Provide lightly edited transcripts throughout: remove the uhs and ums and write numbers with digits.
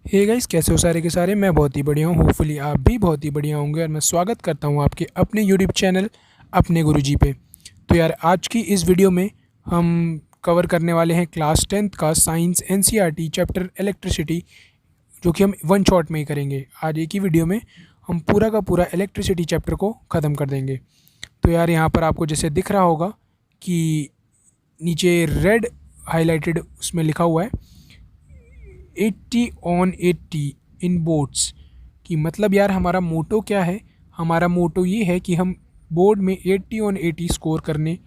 Hey guys, कैसे हो सारे के सारे। मैं बहुत ही बढ़िया हूँ। होपफुली आप भी बहुत ही बढ़िया होंगे और मैं स्वागत करता हूँ आपके अपने यूट्यूब चैनल अपने गुरुजी पे। तो यार, आज की इस वीडियो में हम कवर करने वाले हैं क्लास 10th का साइंस एनसीईआरटी चैप्टर इलेक्ट्रिसिटी, जो कि हम वन शॉट में ही करेंगे। आज एक ही वीडियो में हम पूरा का पूरा इलेक्ट्रिसिटी चैप्टर को ख़त्म कर देंगे। तो यार, यहाँ पर आपको जैसे दिख रहा होगा कि नीचे रेड हाईलाइटेड उसमें लिखा हुआ है 80/80 इन बोर्ड्स। कि मतलब यार, हमारा मोटो क्या है। हमारा मोटो ये है कि हम बोर्ड में 80/80 स्कोर करने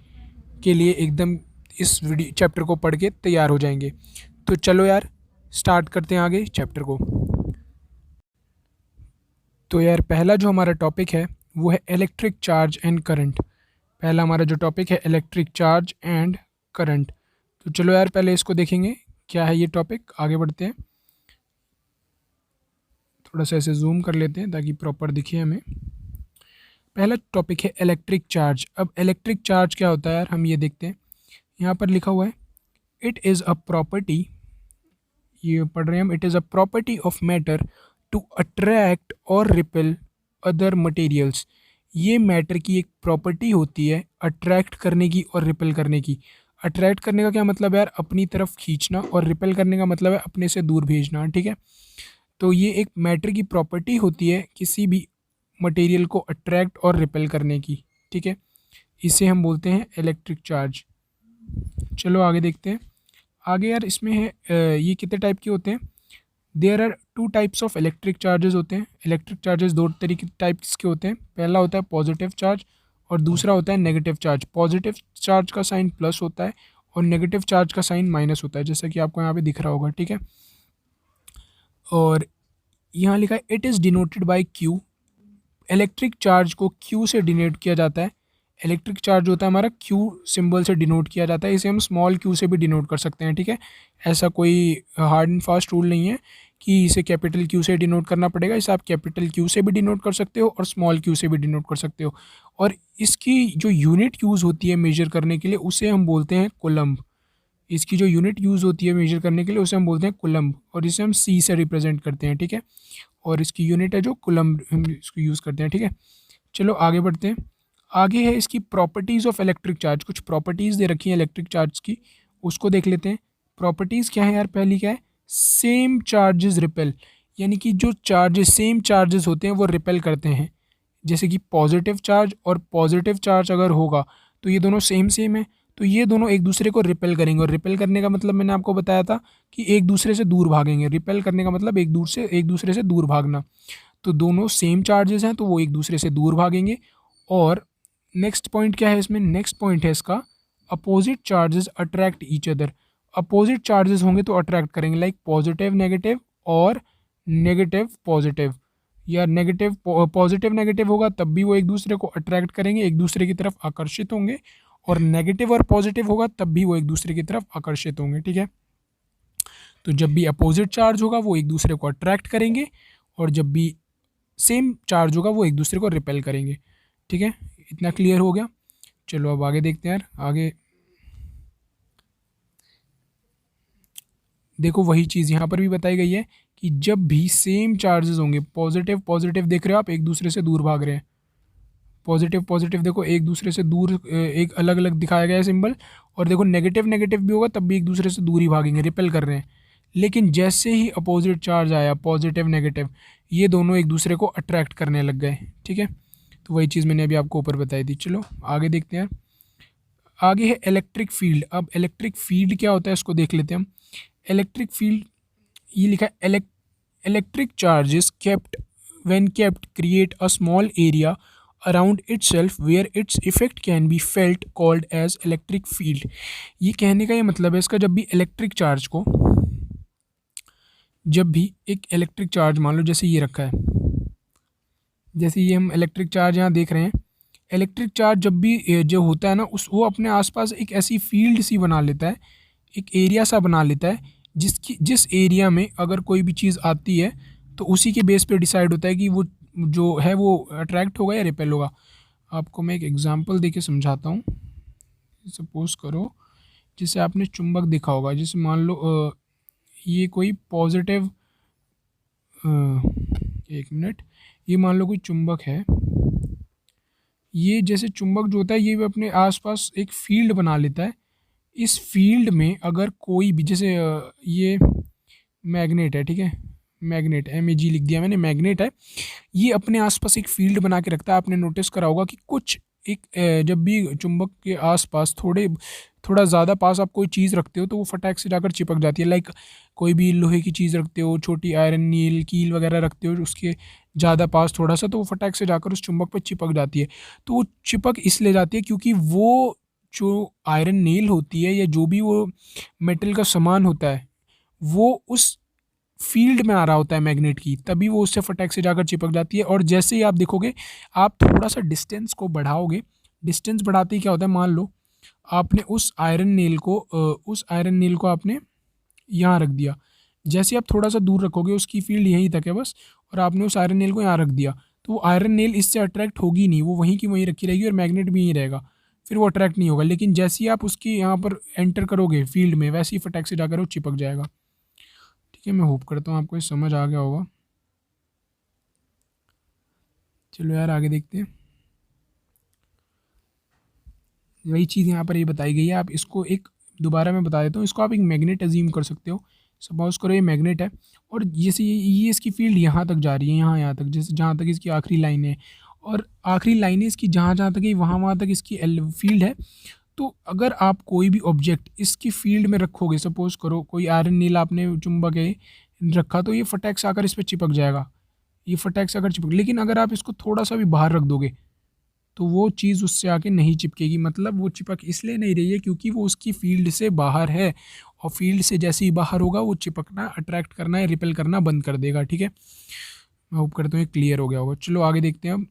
के लिए एकदम इस वीडियो चैप्टर को पढ़ के तैयार हो जाएंगे। तो चलो यार, स्टार्ट करते हैं आगे चैप्टर को। तो यार, पहला जो हमारा टॉपिक है वो है इलेक्ट्रिक चार्ज एंड करंट। पहला हमारा जो टॉपिक है इलेक्ट्रिक चार्ज एंड करंट। तो चलो यार, पहले इसको देखेंगे क्या है ये टॉपिक। आगे बढ़ते हैं। थोड़ा सा ऐसे जूम कर लेते हैं ताकि प्रॉपर दिखे हमें। पहला टॉपिक है इलेक्ट्रिक चार्ज। अब इलेक्ट्रिक चार्ज क्या होता है यार, हम ये देखते हैं। यहाँ पर लिखा हुआ है इट इज़ अ प्रॉपर्टी, ये पढ़ रहे हैं हम, it is a property of matter to attract और रिपेल अदर मटेरियल्स। ये मैटर की एक प्रॉपर्टी होती है अट्रैक्ट करने की और रिपेल करने की। अट्रैक्ट करने का क्या मतलब है यार, अपनी तरफ खींचना, और रिपेल करने का मतलब है अपने से दूर भेजना। ठीक है। तो ये एक मैटर की प्रॉपर्टी होती है किसी भी मटेरियल को अट्रैक्ट और रिपेल करने की। ठीक है। इसे हम बोलते हैं इलेक्ट्रिक चार्ज। चलो आगे देखते हैं। आगे यार, इसमें है ये कितने टाइप के होते हैं। There are two types of electric charges होते हैं। इलेक्ट्रिक चार्जेस दो तरीके टाइप्स के होते हैं। पहला होता है पॉजिटिव चार्ज और दूसरा होता है नेगेटिव चार्ज। पॉजिटिव चार्ज का साइन प्लस होता है और नेगेटिव चार्ज का साइन माइनस होता है, जैसा कि आपको यहाँ पे दिख रहा होगा। ठीक है। और यहाँ लिखा है it is denoted by Q. Electric charge को क्यू से डिनोट किया जाता है। इलेक्ट्रिक चार्ज होता है हमारा क्यू सिंबल से डिनोट किया जाता है। इसे हम स्मॉल क्यू से भी डिनोट कर सकते हैं। ठीक है। ऐसा कोई हार्ड एंड फास्ट रूल नहीं है कि इसे कैपिटल क्यू से डिनोट करना पड़ेगा। इसे आप कैपिटल क्यू से भी डिनोट कर सकते हो और स्मॉल क्यू से भी डिनोट कर सकते हो। और इसकी जो यूनिट यूज़ होती है मेजर करने के लिए, उसे हम बोलते हैं कुलम्ब। इसकी जो यूनिट यूज़ होती है मेजर करने के लिए, उसे हम बोलते हैं कुलम्ब, और इसे हम सी से रिप्रेजेंट करते हैं। ठीक है। और इसकी यूनिट है जो कुलम्ब, हम इसको यूज़ करते हैं। ठीक है। चलो आगे बढ़ते हैं। आगे है इसकी प्रॉपर्टीज़ ऑफ इलेक्ट्रिक चार्ज। कुछ प्रॉपर्टीज़ दे रखी हैं इलेक्ट्रिक चार्ज की, उसको देख लेते हैं। प्रॉपर्टीज़ क्या है यार, पहली क्या है, सेम चार्जेस रिपेल। यानी कि जो चार्जेस सेम चार्जेस होते हैं वो रिपेल करते हैं। जैसे कि पॉजिटिव चार्ज और पॉजिटिव चार्ज अगर होगा तो ये दोनों सेम सेम है, तो ये दोनों एक दूसरे को रिपेल करेंगे। और रिपेल करने का मतलब मैंने आपको बताया था कि एक दूसरे से दूर भागेंगे। रिपेल करने का मतलब एक दूसरे से दूर भागना। तो दोनों सेम चार्जेस हैं तो वो एक दूसरे से दूर भागेंगे। और नेक्स्ट पॉइंट क्या है इसमें, नेक्स्ट पॉइंट है इसका opposite charges attract each other. Opposite charges होंगे तो अट्रैक्ट करेंगे, लाइक पॉजिटिव नेगेटिव और नेगेटिव पॉजिटिव। या नेगेटिव पॉजिटिव नेगेटिव होगा तब भी वो एक दूसरे को अट्रैक्ट करेंगे, एक दूसरे की तरफ आकर्षित होंगे। और नेगेटिव और पॉजिटिव होगा तब भी वो एक दूसरे की तरफ आकर्षित होंगे। ठीक है। तो जब भी अपोजिट चार्ज होगा वो एक दूसरे को अट्रैक्ट करेंगे, और जब भी सेम चार्ज होगा वो एक दूसरे को रिपेल करेंगे। ठीक है। इतना क्लियर हो गया। चलो अब आगे देखते हैं यार। आगे देखो, वही चीज़ यहाँ पर भी बताई गई है कि जब भी सेम चार्जेस होंगे, पॉजिटिव पॉजिटिव देख रहे हो आप, एक दूसरे से दूर भाग रहे हैं। पॉजिटिव पॉजिटिव देखो एक दूसरे से दूर, एक अलग अलग दिखाया गया है सिंबल। और देखो नेगेटिव नेगेटिव भी होगा तब भी एक दूसरे से दूर ही भागेंगे, रिपेल कर रहे हैं। लेकिन जैसे ही अपोजिट चार्ज आया, पॉजिटिव नेगेटिव, ये दोनों एक दूसरे को अट्रैक्ट करने लग गए। ठीक है। तो वही चीज़ मैंने अभी आपको ऊपर बताई थी। चलो आगे देखते हैं। आगे है इलेक्ट्रिक फील्ड। अब इलेक्ट्रिक फील्ड क्या होता है इसको देख लेते हैं हम। इलेक्ट्रिक फील्ड, ये लिखा है electric charges kept when kept create a small area around itself where its effect can be felt called as electric field। ये कहने का ये मतलब है इसका, जब भी इलेक्ट्रिक चार्ज को, जब भी एक इलेक्ट्रिक चार्ज मान लो जैसे ये रखा है, जैसे ये हम इलेक्ट्रिक चार्ज यहाँ देख रहे हैं। इलेक्ट्रिक चार्ज जब भी जो होता है ना, उस वो अपने आसपास एक ऐसी फील्ड सी बना लेता है, एक एरिया सा बना लेता है, जिस एरिया में अगर कोई भी चीज़ आती है तो उसी के बेस पे डिसाइड होता है कि वो जो है वो अट्रैक्ट होगा या रिपेल होगा। आपको मैं एक एग्जांपल देके समझाता हूँ। सपोज करो जैसे आपने चुंबक देखा होगा, जैसे मान लो ये कोई पॉजिटिव एक मिनट, ये मान लो कोई चुंबक है, ये जैसे चुंबक जो होता है ये भी अपने आसपास एक फील्ड बना लेता है। इस फील्ड में अगर कोई भी जैसे ये मैग्नेट है, ठीक है, मैग्नेट MEG लिख दिया मैंने, मैग्नेट है, ये अपने आसपास एक फील्ड बना के रखता है। आपने नोटिस करा होगा कि कुछ एक जब भी चुंबक के आसपास थोड़ा ज़्यादा पास आप कोई चीज़ रखते हो तो वो फटाक से जाकर चिपक जाती है। लाइक कोई भी लोहे की चीज़ रखते हो, छोटी आयरन नील कील वगैरह रखते हो उसके ज़्यादा पास थोड़ा सा, तो वो फटाक से जाकर उस चुंबक पर चिपक जाती है। तो वो चिपक इसलिए जाती है क्योंकि वो जो आयरन नील होती है या जो भी वो मेटल का सामान होता है वो उस फील्ड में आ रहा होता है मैग्नेट की, तभी वो उससे फटाक से जाकर चिपक जाती है। और जैसे ही आप देखोगे, आप थोड़ा सा डिस्टेंस को बढ़ाओगे, डिस्टेंस बढ़ाते ही क्या होता है, मान लो आपने उस आयरन नील को आपने यहाँ रख दिया। जैसे आप थोड़ा सा दूर रखोगे, उसकी फील्ड यहीं तक है बस, और आपने उस आयरन नील को यहाँ रख दिया, तो वो आयरन नील इससे अट्रैक्ट होगी नहीं, वो वहीं की वहीं रखी रहेगी और मैग्नेट भी यहीं रहेगा, फिर वो अट्रैक्ट नहीं होगा। लेकिन जैसे ही आप उसकी यहाँ पर एंटर करोगे फील्ड में, वैसे ही फटाक से जाकर वो चिपक जाएगा। ठीक है, मैं होप करता हूँ आपको ये समझ आ गया होगा। चलो यार आगे देखते हैं। वही चीज़ यहाँ पर ये बताई गई है, आप इसको एक दोबारा मैं बता देता हूँ। इसको आप एक मैग्नेट अजीम कर सकते हो। सपोज करो ये मैग्नेट है, और जैसे ये इसकी फील्ड यहाँ तक जा रही है, यहाँ तक, जैसे जहाँ तक इसकी आखिरी लाइन है, और आखिरी लाइन है इसकी जहाँ जहाँ तक है, वहाँ तक इसकी फील्ड है। तो अगर आप कोई भी ऑब्जेक्ट इसकी फील्ड में रखोगे, सपोज करो कोई आयरन नील आपने चुंबक है रखा, तो ये फटैक से आकर इस पर चिपक जाएगा, ये फटैक से आकर चिपक। लेकिन अगर आप इसको थोड़ा सा भी बाहर रख दोगे तो वो चीज़ उससे आके नहीं चिपकेगी। मतलब वो चिपक इसलिए नहीं रही है क्योंकि वो उसकी फील्ड से बाहर है, और फील्ड से जैसे ही बाहर होगा वो चिपकना, अट्रैक्ट करना या रिपेल करना बंद कर देगा। ठीक है, मैं होप करता हूँ ये क्लियर हो गया होगा। चलो आगे देखते हैं। अब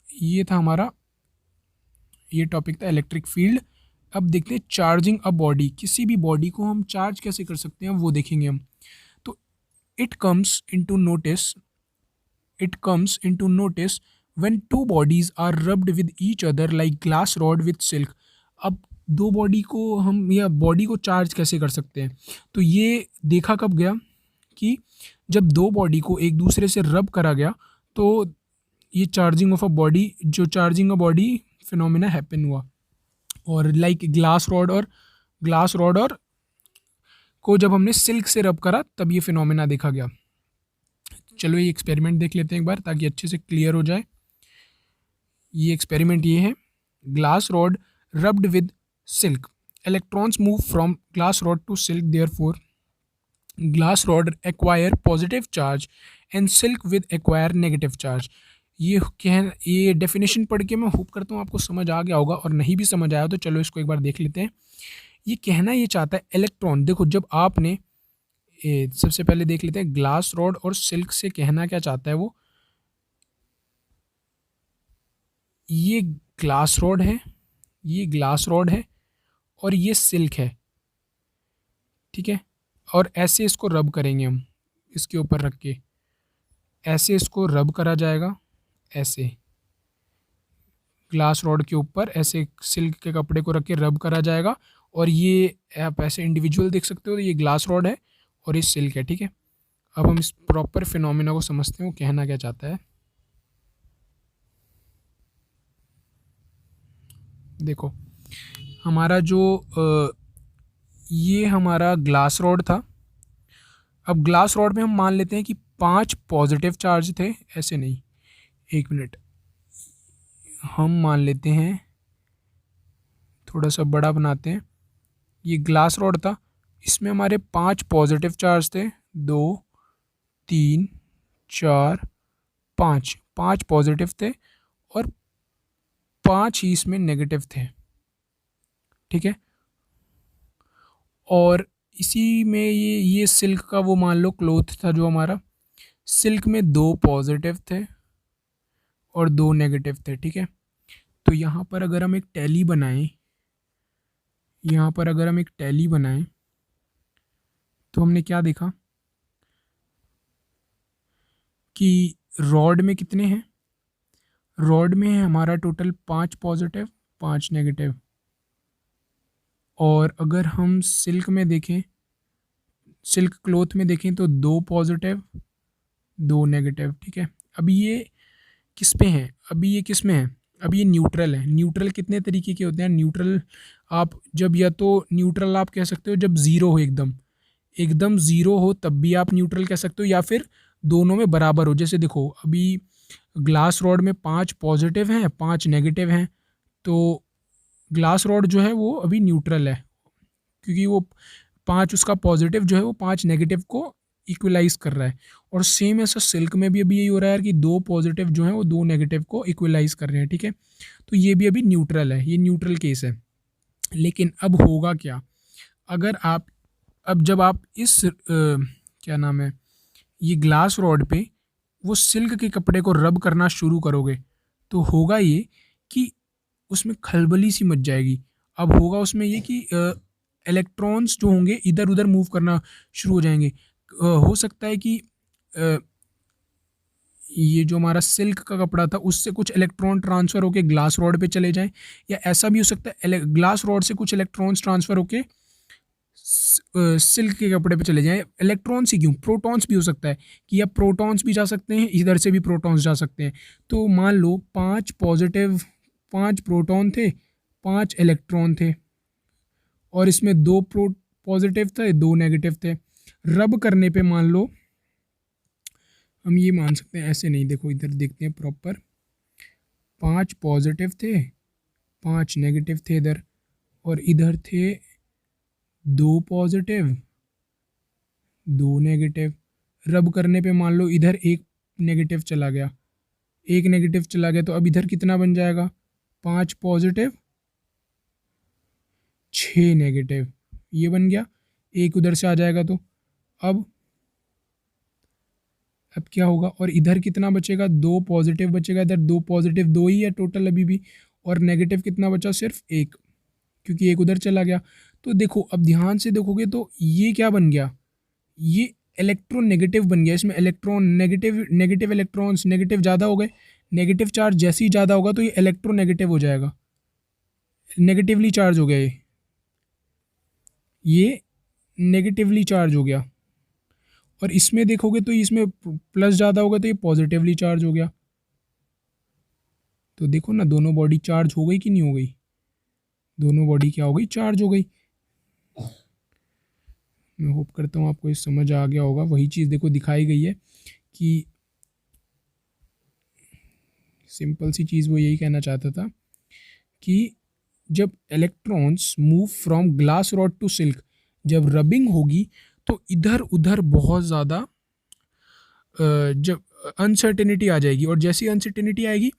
ये था हमारा, ये टॉपिक था इलेक्ट्रिक फील्ड। अब देखते हैं चार्जिंग अ बॉडी। किसी भी बॉडी को हम चार्ज कैसे कर सकते हैं वो देखेंगे हम। तो it comes into notice it comes into notice when two bodies are rubbed with each other like glass rod with silk। अब दो बॉडी को हम, या बॉडी को चार्ज कैसे कर सकते हैं, तो ये देखा कब गया कि जब दो बॉडी को एक दूसरे से रब करा गया, तो ये चार्जिंग ऑफ अ बॉडी, जो charging a body phenomena happen हुआ। और लाइक ग्लास रॉड और को जब हमने सिल्क से रब करा तब ये फिनोमिना देखा गया। चलो ये एक्सपेरिमेंट देख लेते हैं एक बार ताकि अच्छे से क्लियर हो जाए। ये एक्सपेरिमेंट ये है, glass rod rubbed with silk, electrons move from glass rod to silk, therefore glass rod acquire positive charge and silk with acquire negative charge. ये डेफिनेशन पढ़ के मैं होप करता हूँ आपको समझ आ गया होगा, और नहीं भी समझ आया तो चलो इसको एक बार देख लेते हैं। ये कहना ये चाहता है इलेक्ट्रॉन, देखो जब आपने सबसे पहले देख लेते हैं ग्लास रॉड और सिल्क से कहना क्या चाहता है वो। ये ग्लास रॉड है, ये ग्लास रॉड है, और ये सिल्क है, ठीक है। और ऐसे इसको रब करेंगे हम, इसके ऊपर रख के ऐसे इसको रब करा जाएगा, ऐसे ग्लास रॉड के ऊपर ऐसे सिल्क के कपड़े को रख के रब करा जाएगा। और ये आप ऐसे इंडिविजुअल देख सकते हो, तो ये ग्लास रॉड है और ये सिल्क है, ठीक है। अब हम इस प्रॉपर फिनोमिना को समझते हैं, वो कहना क्या चाहता है। देखो हमारा जो ये हमारा ग्लास रॉड था। अब ग्लास रॉड में हम मान लेते हैं कि 5 पॉजिटिव चार्ज थे, ऐसे नहीं, एक मिनट, हम मान लेते हैं, थोड़ा सा बड़ा बनाते हैं। ये ग्लास रॉड था, इसमें हमारे 5 पॉजिटिव चार्ज थे, 2 3 4 5, 5 पॉजिटिव थे और 5 ही इसमें नेगेटिव थे, ठीक है। और इसी में ये सिल्क का वो मान लो क्लॉथ था जो हमारा, सिल्क में 2 पॉजिटिव थे और 2 नेगेटिव थे, ठीक है। तो यहाँ पर अगर हम एक टैली बनाएं, यहाँ पर अगर हम एक टैली बनाएं तो हमने क्या देखा कि रॉड में कितने हैं, रॉड में है हमारा टोटल 5 पॉजिटिव 5 नेगेटिव। और अगर हम सिल्क में देखें, सिल्क क्लॉथ में देखें तो 2 पॉजिटिव दो नेगेटिव, ठीक है। अभी ये किस पे हैं, अभी ये किस में है, अभी ये न्यूट्रल है। न्यूट्रल कितने तरीके के होते हैं न्यूट्रल, आप जब, या तो न्यूट्रल आप कह सकते हो जब ज़ीरो हो, एकदम एकदम ज़ीरो हो तब भी आप न्यूट्रल कह सकते हो, या फिर दोनों में बराबर हो। जैसे देखो अभी ग्लास रॉड में 5 पॉजिटिव हैं 5 नेगेटिव हैं, तो ग्लास रॉड जो है वो अभी न्यूट्रल है, क्योंकि वो 5 उसका पॉजिटिव जो है वो 5 नेगेटिव को इक्वलाइज कर रहा है। और सेम ऐसा सिल्क में भी अभी यही हो रहा है यार कि 2 पॉजिटिव जो हैं वो 2 नेगेटिव को इक्वलाइज कर रहे हैं, ठीक है। तो ये भी अभी न्यूट्रल है, ये न्यूट्रल केस है। लेकिन अब होगा क्या, अगर आप, अब जब आप इस क्या नाम है, ये ग्लास रॉड पे वो सिल्क के कपड़े को रब करना शुरू करोगे, तो होगा ये कि उसमें खलबली सी मच जाएगी। अब होगा उसमें ये कि इलेक्ट्रॉन्स जो होंगे इधर उधर मूव करना शुरू हो जाएंगे। हो सकता है कि अ, ये जो हमारा सिल्क का कपड़ा था उससे कुछ इलेक्ट्रॉन ट्रांसफ़र होके ग्लास रॉड पे चले जाएं, या ऐसा भी हो सकता है ग्लास रॉड से कुछ इलेक्ट्रॉन्स ट्रांसफ़र होके सिल्क के कपड़े पे चले जाएं। इलेक्ट्रॉन्स ही क्यों, प्रोटॉन्स भी हो सकता है कि अब प्रोटॉन्स भी जा सकते हैं, इधर से भी प्रोटॉन्स जा सकते हैं। तो मान लो 5 पॉजिटिव, 5 प्रोटॉन थे, 5 इलेक्ट्रॉन थे, और इसमें 2 पॉजिटिव थे 2 नेगेटिव थे। रब करने पे मान लो हम ये मान सकते हैं, ऐसे नहीं, देखो इधर देखते हैं प्रॉपर, 5 पॉजिटिव थे 5 नेगेटिव थे इधर, और इधर थे 2 पॉजिटिव 2 नेगेटिव। रब करने पे मान लो इधर एक नेगेटिव चला गया, एक नेगेटिव चला गया, तो अब इधर कितना बन जाएगा, 5 पॉजिटिव 6 नेगेटिव, ये बन गया। एक उधर से आ जाएगा तो अब क्या होगा, और इधर कितना बचेगा, 2 पॉजिटिव बचेगा, इधर 2 पॉजिटिव 2 ही है टोटल अभी भी, और नेगेटिव कितना बचा, सिर्फ एक, क्योंकि एक उधर चला गया। तो देखो अब ध्यान से देखोगे तो ये क्या बन गया, ये इलेक्ट्रोनेगेटिव बन गया। इसमें electron negative, negative electrons negative ज़्यादा हो गए, नेगेटिव चार्ज जैसे ही ज़्यादा होगा तो ये इलेक्ट्रोनेगेटिव हो जाएगा, नेगेटिवली चार्ज हो गया, ये नेगेटिवली चार्ज हो गया। और इसमें देखोगे तो इसमें प्लस ज़्यादा होगा तो ये पॉजिटिवली चार्ज हो गया। तो देखो ना, दोनों बॉडी चार्ज हो गई कि नहीं हो गई, दोनों बॉडी क्या हो गई, चार्ज हो गई। मैं होप करता हूँ आपको ये समझ आ गया होगा। वही चीज़ देखो दिखाई गई है कि सिंपल सी चीज़ वो यही कहना चाहता था कि जब electrons move from glass rod to silk, जब रबिंग होगी तो इधर उधर बहुत ज़्यादा जब अनसर्टेनिटी आ जाएगी, और जैसी अनसर्टेनिटी आएगी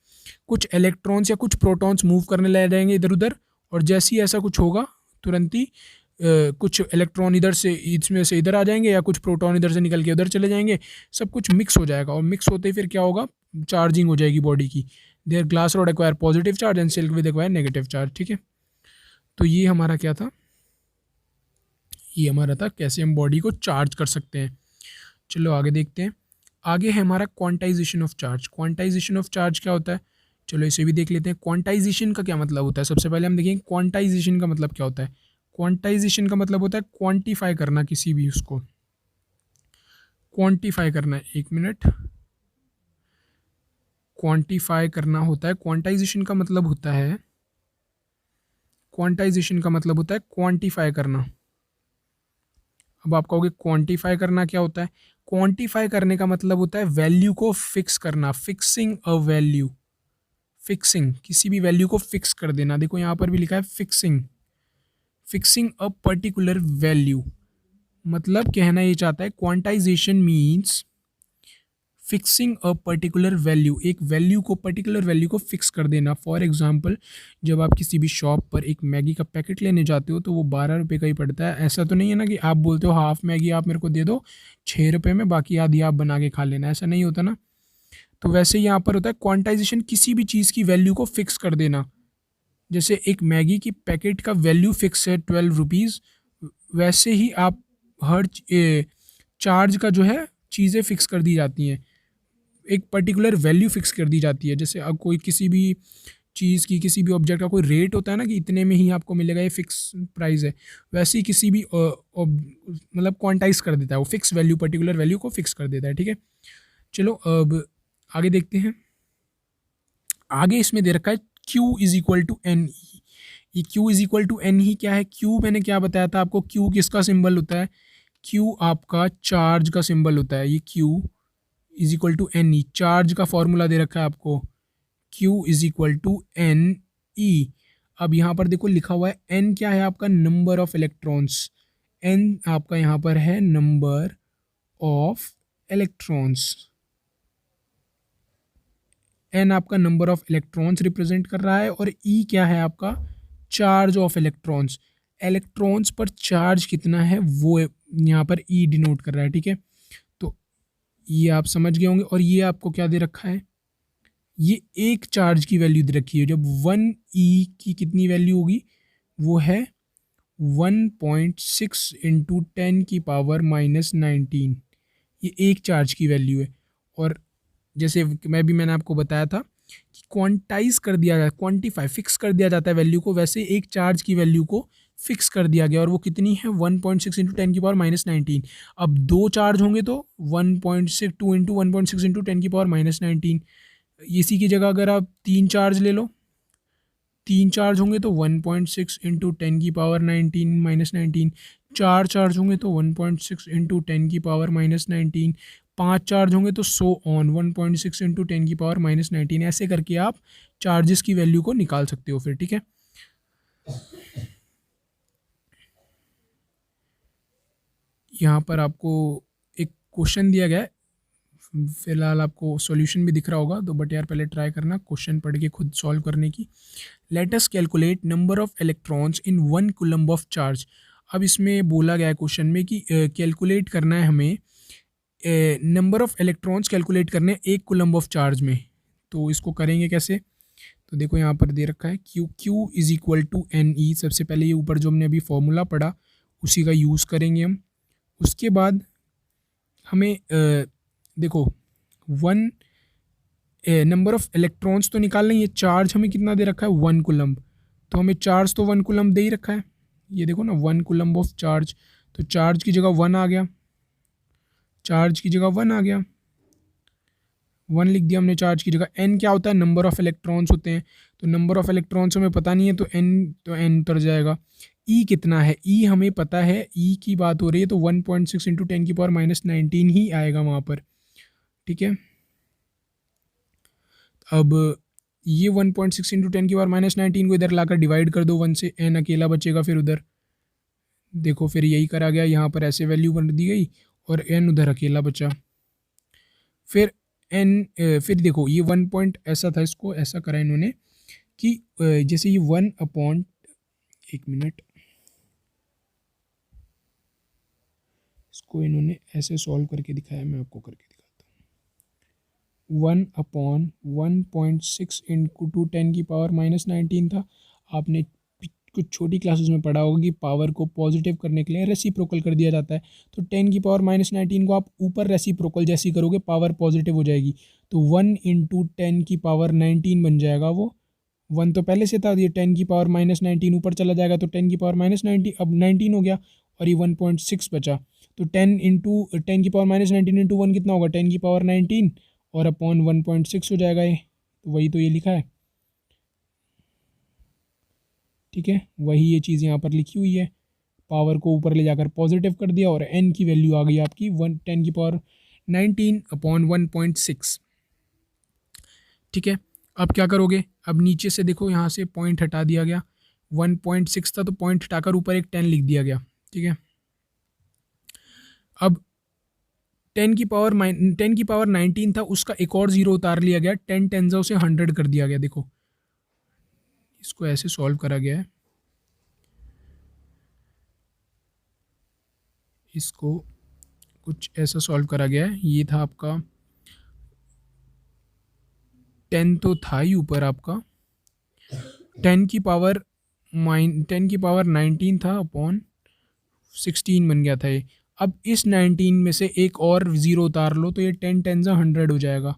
कुछ इलेक्ट्रॉन्स या कुछ प्रोटॉन्स मूव करने लग जाएंगे इधर उधर, और जैसे ही ऐसा कुछ होगा तुरंत ही कुछ इलेक्ट्रॉन इधर से, इसमें से इधर आ जाएंगे, या कुछ प्रोटॉन इधर से निकल के उधर चले जाएंगे, सब कुछ मिक्स हो जाएगा, और मिक्स होते ही फिर क्या होगा, चार्जिंग हो जाएगी बॉडी की। There glass rod acquire positive charge and silk with acquire negative charge, ठीक है। तो ये हमारा क्या था, ये हमारा था कैसे हम बॉडी को चार्ज कर सकते हैं। चलो आगे देखते हैं। आगे है हमारा quantization of charge. Quantization of charge क्या होता है, चलो इसे भी देख लेते हैं। क्वांटाइजेशन का क्या मतलब होता है, सबसे पहले हम देखेंगे क्वांटाइजेशन का मतलब क्या होता है। क्वांटाइजेशन का मतलब होता है क्वांटिफाई करना, किसी भी उसको क्वांटिफाई करना है। एक मिनट, क्वांटिफाई करना होता है। क्वांटाइजेशन का मतलब होता है, क्वांटाइजेशन का मतलब होता है क्वांटिफाई करना। अब आप कहोगे क्वांटिफाई करना क्या होता है, क्वांटिफाई करने का मतलब होता है वैल्यू को फिक्स करना, फिक्सिंग अ वैल्यू, फिक्सिंग किसी भी वैल्यू को फिक्स कर देना। देखो यहाँ पर भी लिखा है fixing, fixing a particular value. मतलब कहना ये चाहता है quantization means fixing a particular value, एक वैल्यू को, पर्टिकुलर वैल्यू को फिक्स कर देना। फॉर एग्जांपल जब आप किसी भी शॉप पर एक मैगी का पैकेट लेने जाते हो तो वो 12 रुपये का ही पड़ता है। ऐसा तो नहीं है ना कि आप बोलते हो हाफ़ मैगी आप मेरे को दे दो 6 रुपये में, बाकी आधी आप बना के खा लेना, ऐसा नहीं होता ना। तो वैसे यहाँ पर होता है क्वांटाइजेशन, किसी भी चीज़ की वैल्यू को फिक्स कर देना। जैसे एक मैगी की पैकेट का वैल्यू फिक्स है 12 रुपीज़, वैसे ही आप हर चार्ज का जो है चीज़ें फिक्स कर दी जाती हैं, एक पर्टिकुलर वैल्यू फिक्स कर दी जाती है। जैसे अब कोई किसी भी चीज़ की, किसी भी ऑब्जेक्ट का कोई रेट होता है ना कि इतने में ही आपको मिलेगा, ये फिक्स प्राइस है, वैसे ही किसी भी मतलब क्वांटाइज कर देता है, वो फिक्स वैल्यू, पर्टिकुलर वैल्यू को फिक्स कर देता है, ठीक है। चलो अब आगे देखते हैं। आगे इसमें दे रखा है Q is equal to N e. ये Q is equal to n ही क्या है? Q मैंने क्या बताया था आपको? Q किसका सिंबल होता है? Q आपका चार्ज का सिंबल होता है। ये Q is equal to N E, charge का फॉर्मूला दे रखा है आपको, Q is equal to N E. अब यहाँ पर देखो लिखा हुआ है N क्या है आपका? Number of electrons. N आपका यहाँ पर है नंबर ऑफ इलेक्ट्रॉन्स। N आपका नंबर ऑफ इलेक्ट्रॉन्स रिप्रेजेंट कर रहा है और E क्या है आपका? Charge of electrons. इलेक्ट्रॉन्स पर चार्ज कितना है वो यहाँ पर E डिनोट कर रहा है, ठीक है। तो ये आप समझ गए होंगे। और ये आपको क्या दे रखा है? ये एक चार्ज की वैल्यू दे रखी है। जब 1 E की कितनी वैल्यू होगी? वो है 1.6 इंटू 10⁻⁻19। ये एक चार्ज की वैल्यू है। और जैसे मैंने आपको बताया था कि क्वांटाइज कर दिया जाता है, क्वांटिफाई फिक्स कर दिया जाता है वैल्यू को, वैसे एक चार्ज की वैल्यू को फिक्स कर दिया गया। और वो कितनी है? 1.6 इंटू 10⁻⁻19। अब दो चार्ज होंगे तो 1.6 2 इंटू 1.6 इंटू 10⁻⁻19। इसी की जगह अगर आप तीन चार्ज ले लो, तीन चार्ज होंगे तो 1.6 इंटू 10⁻19 चार चार्ज होंगे तो 1.6 इंटू 10⁻⁻19। पाँच चार्ज होंगे तो सो ऑन 1.6 इंटू 10⁻⁻19। ऐसे करके आप चार्जेस की वैल्यू को निकाल सकते हो फिर, ठीक है। यहाँ पर आपको एक क्वेश्चन दिया गया है, फिलहाल आपको सॉल्यूशन भी दिख रहा होगा तो, बट यार पहले ट्राई करना क्वेश्चन पढ़ के खुद सॉल्व करने की। Let us calculate number of electrons in 1 coulomb of charge. अब इसमें बोला गया है क्वेश्चन में कि कैलकुलेट करना है हमें, नंबर ऑफ इलेक्ट्रॉन्स कैलकुलेट करने हैं 1 कूलम्ब ऑफ चार्ज में। तो इसको करेंगे कैसे? तो देखो यहाँ पर दे रखा है Q is equal to N E. सबसे पहले ये ऊपर जो हमने अभी फॉर्मूला पढ़ा उसी का यूज़ करेंगे हम। उसके बाद हमें देखो वन नंबर ऑफ इलेक्ट्रॉन्स तो निकाल लेंगे। चार्ज हमें कितना दे रखा है? 1 कूलम्ब। तो हमें चार्ज तो 1 कूलम्ब दे ही रखा है। ये देखो ना, 1 कूलम्ब ऑफ चार्ज। तो चार्ज की जगह 1 आ गया, चार्ज की जगह 1 आ गया, 1 लिख दिया हमने चार्ज की जगह। एन क्या होता है? नंबर ऑफ इलेक्ट्रॉन्स होते हैं। तो नंबर ऑफ इलेक्ट्रॉन्स हमें पता नहीं है तो एन उतर जाएगा। ई कितना है? ई हमें पता है, ई की बात हो रही है तो 1.6 इंटू 10⁻⁻19 ही आएगा वहाँ पर, ठीक है। अब ये 1.6 इंटू 10⁻⁻19 को इधर लाकर डिवाइड कर दो 1 से, एन अकेला बचेगा फिर उधर। देखो फिर यही करा गया, यहाँ पर ऐसे वैल्यू बन दी गई और एन उधर अकेला बचा। फिर एन फिर देखो ये 1 पॉइंट ऐसा था, इसको ऐसा करा इन्होंने कि जैसे ये 1 अपॉन, एक मिनट, इसको इन्होंने ऐसे सॉल्व करके दिखाया, मैं आपको करके दिखाता हूँ। 1/1.6 इंटू 10⁻⁻19 था। आपने कुछ छोटी क्लासेस में पढ़ा होगा कि पावर को पॉजिटिव करने के लिए रेसिप्रोकल कर दिया जाता है। तो 10⁻⁻19 को आप ऊपर रेसिप्रोकल जैसी करोगे पावर पॉजिटिव हो जाएगी। तो 1 इंटू 10⁻19 बन जाएगा वो। 1 तो पहले से था, ये 10⁻⁻19 ऊपर चला जाएगा तो 10⁻⁻19 अब 19 हो गया और ये 1.6 बचा। तो 10⁻⁻19 इंटू 1 कितना होगा? 10⁻19 और अपॉन 1.6 हो जाएगा ये। तो वही तो ये लिखा है, ठीक है। वही ये चीज़ यहाँ पर लिखी हुई है। पावर को ऊपर ले जाकर पॉजिटिव कर दिया और एन की वैल्यू आ गई आपकी 10⁻19 अपॉन 1.6, ठीक है। अब क्या करोगे? अब नीचे से देखो, यहाँ से पॉइंट हटा दिया गया, 1.6 था तो पॉइंट हटाकर ऊपर एक 10 लिख दिया गया, ठीक है। अब 10⁻19 था, उसका एक और ज़ीरो उतार लिया गया, 10 टेंजा से 100 कर दिया गया। देखो इसको ऐसे सॉल्व करा गया है, इसको कुछ ऐसा सॉल्व करा गया है। ये था आपका 10 तो था ही ऊपर आपका, 10⁻19 था अपॉन 16 बन गया था ये। अब इस 19 में से एक और ज़ीरो उतार लो तो ये 10 टेंजा 100 हो जाएगा।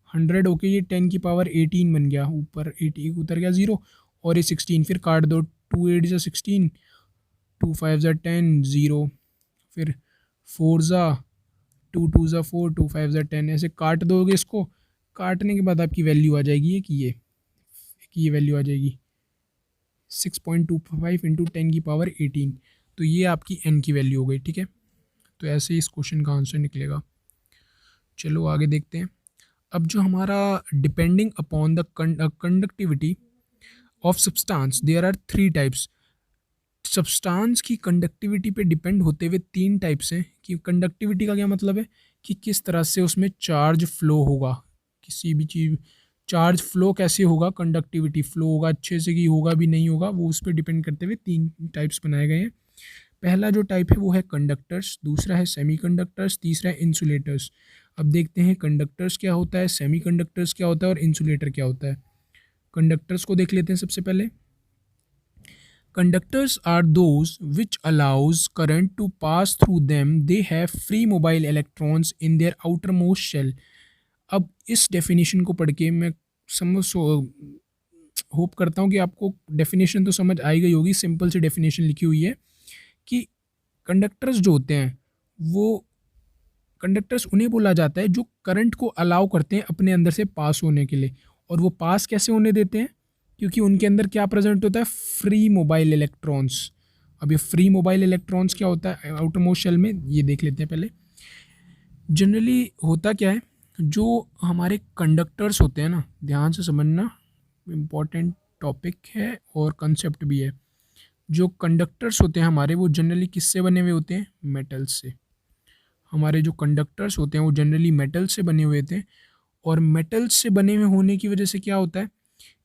100 होके ये 10⁻18 बन गया, ऊपर 80 उतर गया ज़ीरो और ये 16 फिर काट दो, 2 8 ज़ा 16, 2 5 ज़ा 10, ज़ीरो, फिर 4 ज़ा टू टू ज़ा 4, टू 5 ज़ा 10, ऐसे काट दोगे इसको, काटने के बाद आपकी वैल्यू आ जाएगी ये वैल्यू आ जाएगी 6.25 इंटू 10⁻18। तो ये आपकी n की वैल्यू हो गई, ठीक है। तो ऐसे ही इस क्वेश्चन का आंसर निकलेगा। चलो आगे देखते हैं। अब जो हमारा depending upon the conductivity of substance there are 3 types. Substance की कंडक्टिविटी पे डिपेंड होते हुए 3 टाइप्स हैं। कि कंडक्टिविटी का क्या मतलब है कि किस तरह से उसमें चार्ज फ्लो होगा, किसी भी चीज़ चार्ज फ्लो कैसे होगा, कंडक्टिविटी फ्लो होगा अच्छे से कि होगा भी नहीं होगा, वो उस पर डिपेंड करते हुए 3 टाइप्स बनाए गए हैं। पहला जो टाइप है वो है कंडक्टर्स, दूसरा है सेमीकंडक्टर्स, तीसरा है इंसुलेटर्स। अब देखते हैं कंडक्टर्स क्या होता है, सेमीकंडक्टर्स क्या होता है और इंसुलेटर क्या होता है। कंडक्टर्स को देख लेते हैं सबसे पहले। Conductors are those which allows current to pass through them. They have free mobile electrons in their outermost shell. अब इस डेफिनेशन को पढ़ के मैं समझ होप करता हूँ कि आपको डेफिनेशन तो समझ आई गई होगी। सिंपल सी डेफिनेशन लिखी हुई है कि कंडक्टर्स जो होते हैं वो कंडक्टर्स उन्हें बोला जाता है जो करंट को अलाउ करते हैं अपने अंदर से पास होने के लिए। और वो पास कैसे होने देते हैं, क्योंकि उनके अंदर क्या प्रेजेंट होता है, फ्री मोबाइल इलेक्ट्रॉन्स। अब ये फ्री मोबाइल इलेक्ट्रॉन्स क्या होता है आउटरमोस्ट शेल में, ये देख लेते हैं पहले। जनरली होता क्या है, जो हमारे कंडक्टर्स होते हैं ना, ध्यान से समझना, इम्पॉर्टेंट टॉपिक है और कंसेप्ट भी है। जो कंडक्टर्स होते हैं हमारे, वो जनरली किससे बने हुए होते हैं, मेटल से। हमारे जो कंडक्टर्स होते हैं वो जनरली मेटल से बने हुए थे। और मेटल से बने हुए होने की वजह से क्या होता है,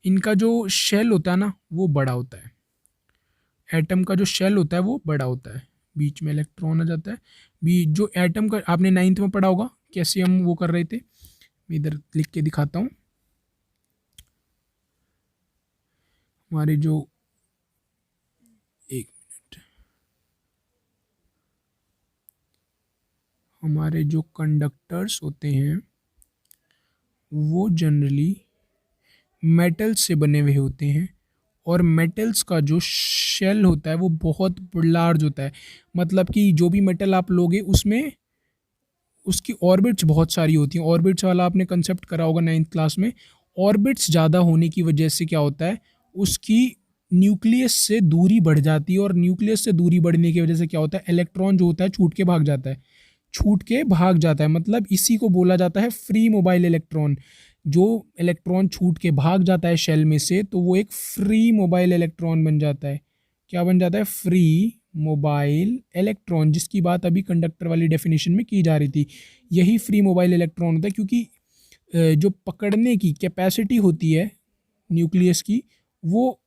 इनका जो शेल होता है ना वो बड़ा होता है। एटम का जो शेल होता है वो बड़ा होता है, बीच में इलेक्ट्रॉन आ जाता है। जो एटम का आपने 9th में पढ़ा होगा, कैसे हम वो कर रहे थे, मैं इधर लिख के दिखाता हूँ। हमारे जो एक मिनट, हमारे जो कंडक्टर्स होते हैं वो जनरली मेटल से बने हुए होते हैं। और मेटल्स का जो शेल होता है वो बहुत लार्ज होता है। मतलब कि जो भी मेटल आप लोगे उसमें उसकी ऑर्बिट्स बहुत सारी होती हैं। ऑर्बिट्स वाला आपने कंसेप्ट करा होगा 9th क्लास में। ऑर्बिट्स ज़्यादा होने की वजह से क्या होता है, उसकी न्यूक्लियस से दूरी बढ़ जाती है। और न्यूक्लियस से दूरी बढ़ने की वजह से क्या होता है, इलेक्ट्रॉन जो होता है छूट के भाग जाता है, मतलब इसी को बोला जाता है फ्री मोबाइल इलेक्ट्रॉन। जो इलेक्ट्रॉन छूट के भाग जाता है शेल में से, तो वो एक फ्री मोबाइल इलेक्ट्रॉन बन जाता है। क्या बन जाता है, फ्री मोबाइल इलेक्ट्रॉन, जिसकी बात अभी कंडक्टर वाली डेफिनेशन में की जा रही थी। यही फ्री मोबाइल इलेक्ट्रॉन होता है, क्योंकि जो पकड़ने की कैपेसिटी होती है न्यूक्लियस की, वो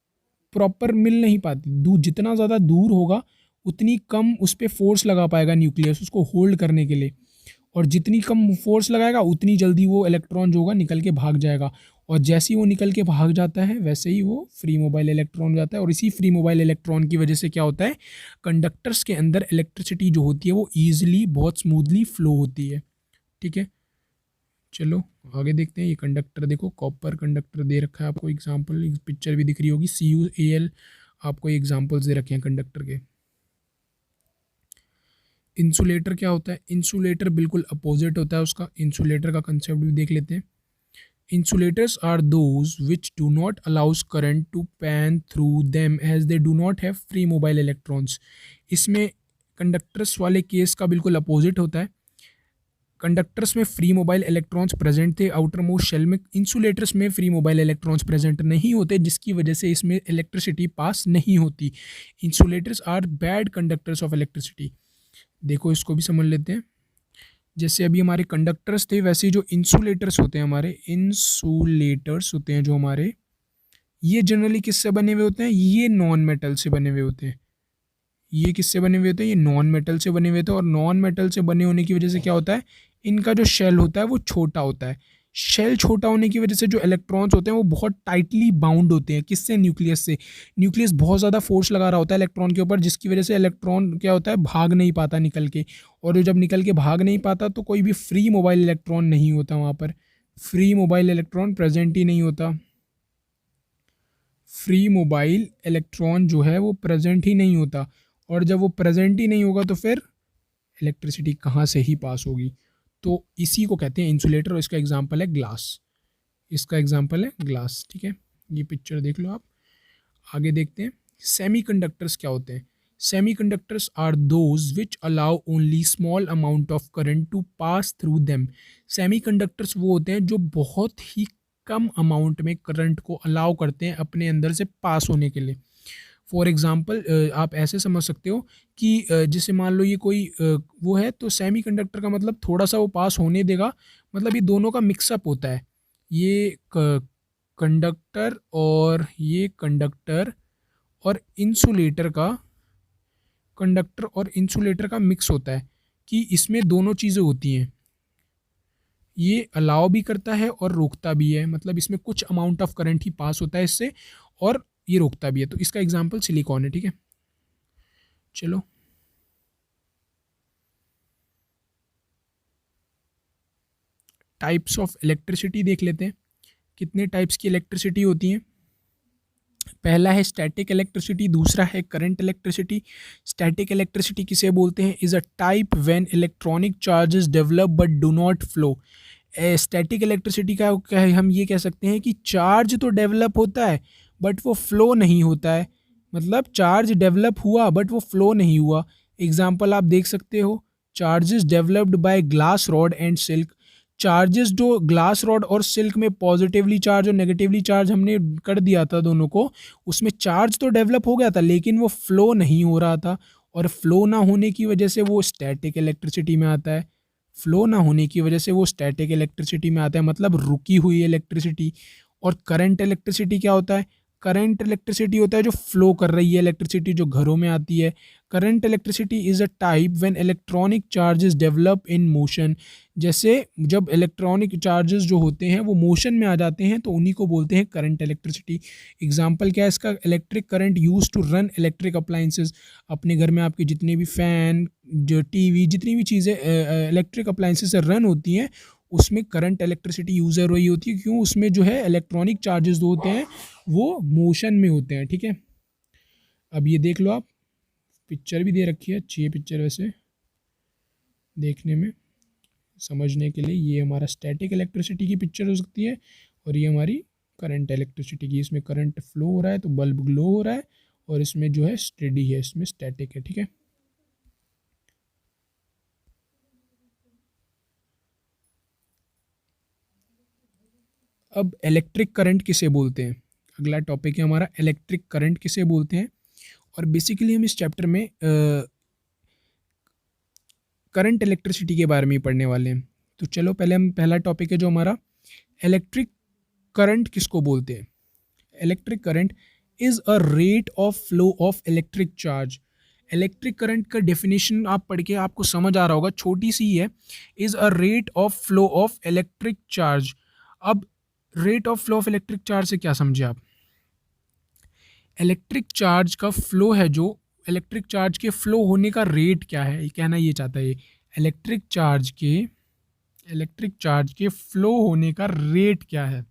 प्रॉपर मिल नहीं पाती। जितना ज़्यादा दूर होगा उतनी कम उस पर फोर्स लगा पाएगा न्यूक्लियस उसको होल्ड करने के लिए। और जितनी कम फोर्स लगाएगा उतनी जल्दी वो इलेक्ट्रॉन जो होगा निकल के भाग जाएगा। और जैसे ही वो निकल के भाग जाता है वैसे ही वो फ्री मोबाइल इलेक्ट्रॉन हो जाता है। और इसी फ्री मोबाइल इलेक्ट्रॉन की वजह से क्या होता है, कंडक्टर्स के अंदर इलेक्ट्रिसिटी जो होती है वो ईजिली बहुत स्मूथली फ्लो होती है। ठीक है, चलो आगे देखते हैं। ये कंडक्टर देखो, कॉपर कंडक्टर दे रखा है आपको, एग्जाम्पल पिक्चर भी दिख रही होगी, CuAl आपको एग्जाम्पल्स दे रखे हैं कंडक्टर के। इंसुलेटर क्या होता है, इंसुलेटर बिल्कुल अपोजिट होता है उसका। इंसुलेटर का कंसेप्ट भी देख लेते हैं। Insulators are those which do not allows current to pan through them as they do not have free mobile electrons. इसमें कंडक्टर्स वाले केस का बिल्कुल अपोजिट होता है। कंडक्टर्स में फ्री मोबाइल इलेक्ट्रॉन्स प्रेजेंट थे आउटर मोस्ट शेल में, insulators में फ्री मोबाइल इलेक्ट्रॉन्स प्रेजेंट नहीं होते, जिसकी वजह से इसमें इलेक्ट्रिसिटी पास नहीं होती। Insulators are bad conductors of electricity. देखो इसको भी समझ लेते हैं। जैसे अभी हमारे कंडक्टर्स थे, वैसे जो इंसुलेटर्स होते हैं हमारे, इंसुलेटर्स होते हैं जो हमारे, ये जनरली किससे बने हुए होते हैं, ये नॉन मेटल से बने हुए होते हैं। ये किससे बने हुए होते हैं, ये नॉन मेटल से बने हुए थे। और नॉन मेटल से बने होने की वजह से क्या होता है, इनका जो शेल होता है वो छोटा होता है। शेल छोटा होने की वजह से जो इलेक्ट्रॉन्स होते हैं वो बहुत टाइटली बाउंड होते हैं। किससे, न्यूक्लियस से। न्यूक्लियस बहुत ज़्यादा फोर्स लगा रहा होता है इलेक्ट्रॉन के ऊपर, जिसकी वजह से इलेक्ट्रॉन क्या होता है, भाग नहीं पाता निकल के। और जब निकल के भाग नहीं पाता तो कोई भी फ्री मोबाइल इलेक्ट्रॉन नहीं होता वहाँ पर, फ्री मोबाइल इलेक्ट्रॉन प्रेजेंट ही नहीं होता। फ्री मोबाइल इलेक्ट्रॉन जो है वो प्रेजेंट ही नहीं होता। और जब वो प्रेजेंट ही नहीं होगा तो फिर इलेक्ट्रिसिटी कहाँ से ही पास होगी। तो इसी को कहते हैं इंसुलेटर, और इसका एग्जाम्पल है ग्लास, इसका एग्जाम्पल है ग्लास। ठीक है, ये पिक्चर देख लो आप। आगे देखते हैं सेमीकंडक्टर्स क्या होते हैं। Semiconductors are those which allow only small amount of current to pass through them. Semiconductors वो होते हैं जो बहुत ही कम अमाउंट में करंट को अलाउ करते हैं अपने अंदर से पास होने के लिए। फॉर एग्ज़ाम्पल आप ऐसे समझ सकते हो कि जैसे मान लो ये कोई वो है, तो सेमीकंडक्टर का मतलब थोड़ा सा वो पास होने देगा, मतलब ये दोनों का मिक्सअप होता है। ये कंडक्टर और ये कंडक्टर और इंसुलेटर का, कंडक्टर और इंसुलेटर का मिक्स होता है कि इसमें दोनों चीज़ें होती हैं। ये अलाउ भी करता है और रोकता भी है, मतलब इसमें कुछ अमाउंट ऑफ करंट ही पास होता है इससे, और ये रोकता भी है। तो इसका एग्जांपल सिलिकॉन है। ठीक है, चलो टाइप्स ऑफ इलेक्ट्रिसिटी देख लेते हैं, कितने टाइप्स की इलेक्ट्रिसिटी होती हैं। पहला है स्टैटिक इलेक्ट्रिसिटी, दूसरा है करंट इलेक्ट्रिसिटी। स्टैटिक इलेक्ट्रिसिटी किसे बोलते हैं? Is a type when electronic charges develop but do not flow. Static electricity का क्या है, हम ये कह सकते हैं कि चार्ज तो डेवलप होता है बट वो फ्लो नहीं होता है, मतलब चार्ज डेवलप हुआ बट वो फ्लो नहीं हुआ। एग्जाम्पल आप देख सकते हो, charges developed by glass rod and silk. Charges जो ग्लास रॉड और सिल्क में पॉजिटिवली चार्ज और नेगेटिवली चार्ज हमने कर दिया था दोनों को, उसमें चार्ज तो डेवलप हो गया था लेकिन वो फ्लो नहीं हो रहा था, और फ्लो ना होने की वजह से वो स्टैटिक इलेक्ट्रिसिटी में आता है। फ्लो ना होने की वजह से वो स्टैटिक इलेक्ट्रिसिटी में आता है, मतलब रुकी हुई इलेक्ट्रिसिटी। और करंट इलेक्ट्रिसिटी क्या होता है? करंट इलेक्ट्रिसिटी होता है जो फ्लो कर रही है इलेक्ट्रिसिटी, जो घरों में आती है। Current electricity is a type when electronic charges develop in motion. जैसे जब इलेक्ट्रॉनिक चार्जेस जो होते हैं वो मोशन में आ जाते हैं तो उन्हीं को बोलते हैं करंट इलेक्ट्रिसिटी। एग्जांपल क्या है इसका? Electric current use to run electric appliances. अपने घर में आपके जितने भी फ़ैन, जो टीवी, जितनी भी चीज़ें इलेक्ट्रिक अप्लाइंसेस से रन होती हैं, उसमें करंट इलेक्ट्रिसिटी यूज़ हो रही होती है। क्यों? उसमें जो है इलेक्ट्रॉनिक चार्जेस जो होते हैं वो मोशन में होते हैं। ठीक है, अब ये देख लो आप, पिक्चर भी दे रखी है, अच्छी है पिक्चर वैसे देखने में, समझने के लिए। ये हमारा स्टैटिक इलेक्ट्रिसिटी की पिक्चर हो सकती है, और ये हमारी करंट इलेक्ट्रिसिटी की। इसमें करंट फ्लो हो रहा है तो बल्ब ग्लो हो रहा है, और इसमें जो है स्टेडी है, इसमें स्टैटिक है। ठीक है, अब इलेक्ट्रिक करंट किसे बोलते हैं? अगला टॉपिक है हमारा इलेक्ट्रिक करंट किसे बोलते हैं। और बेसिकली हम इस चैप्टर में करंट इलेक्ट्रिसिटी के बारे में ही पढ़ने वाले हैं। तो चलो पहले हम, पहला टॉपिक है जो हमारा, इलेक्ट्रिक करंट किसको बोलते हैं? Electric current is a rate of flow of electric charge. Electric current का डेफिनेशन आप पढ़ के आपको समझ आ रहा होगा, छोटी सी है। Is a rate of flow of electric charge. अब rate of flow of electric charge से क्या समझे आप? इलेक्ट्रिक चार्ज का फ्लो है जो, इलेक्ट्रिक चार्ज के फ्लो होने का रेट क्या है, ये कहना ये चाहता है। इलेक्ट्रिक चार्ज के, इलेक्ट्रिक चार्ज के फ्लो होने का रेट क्या है,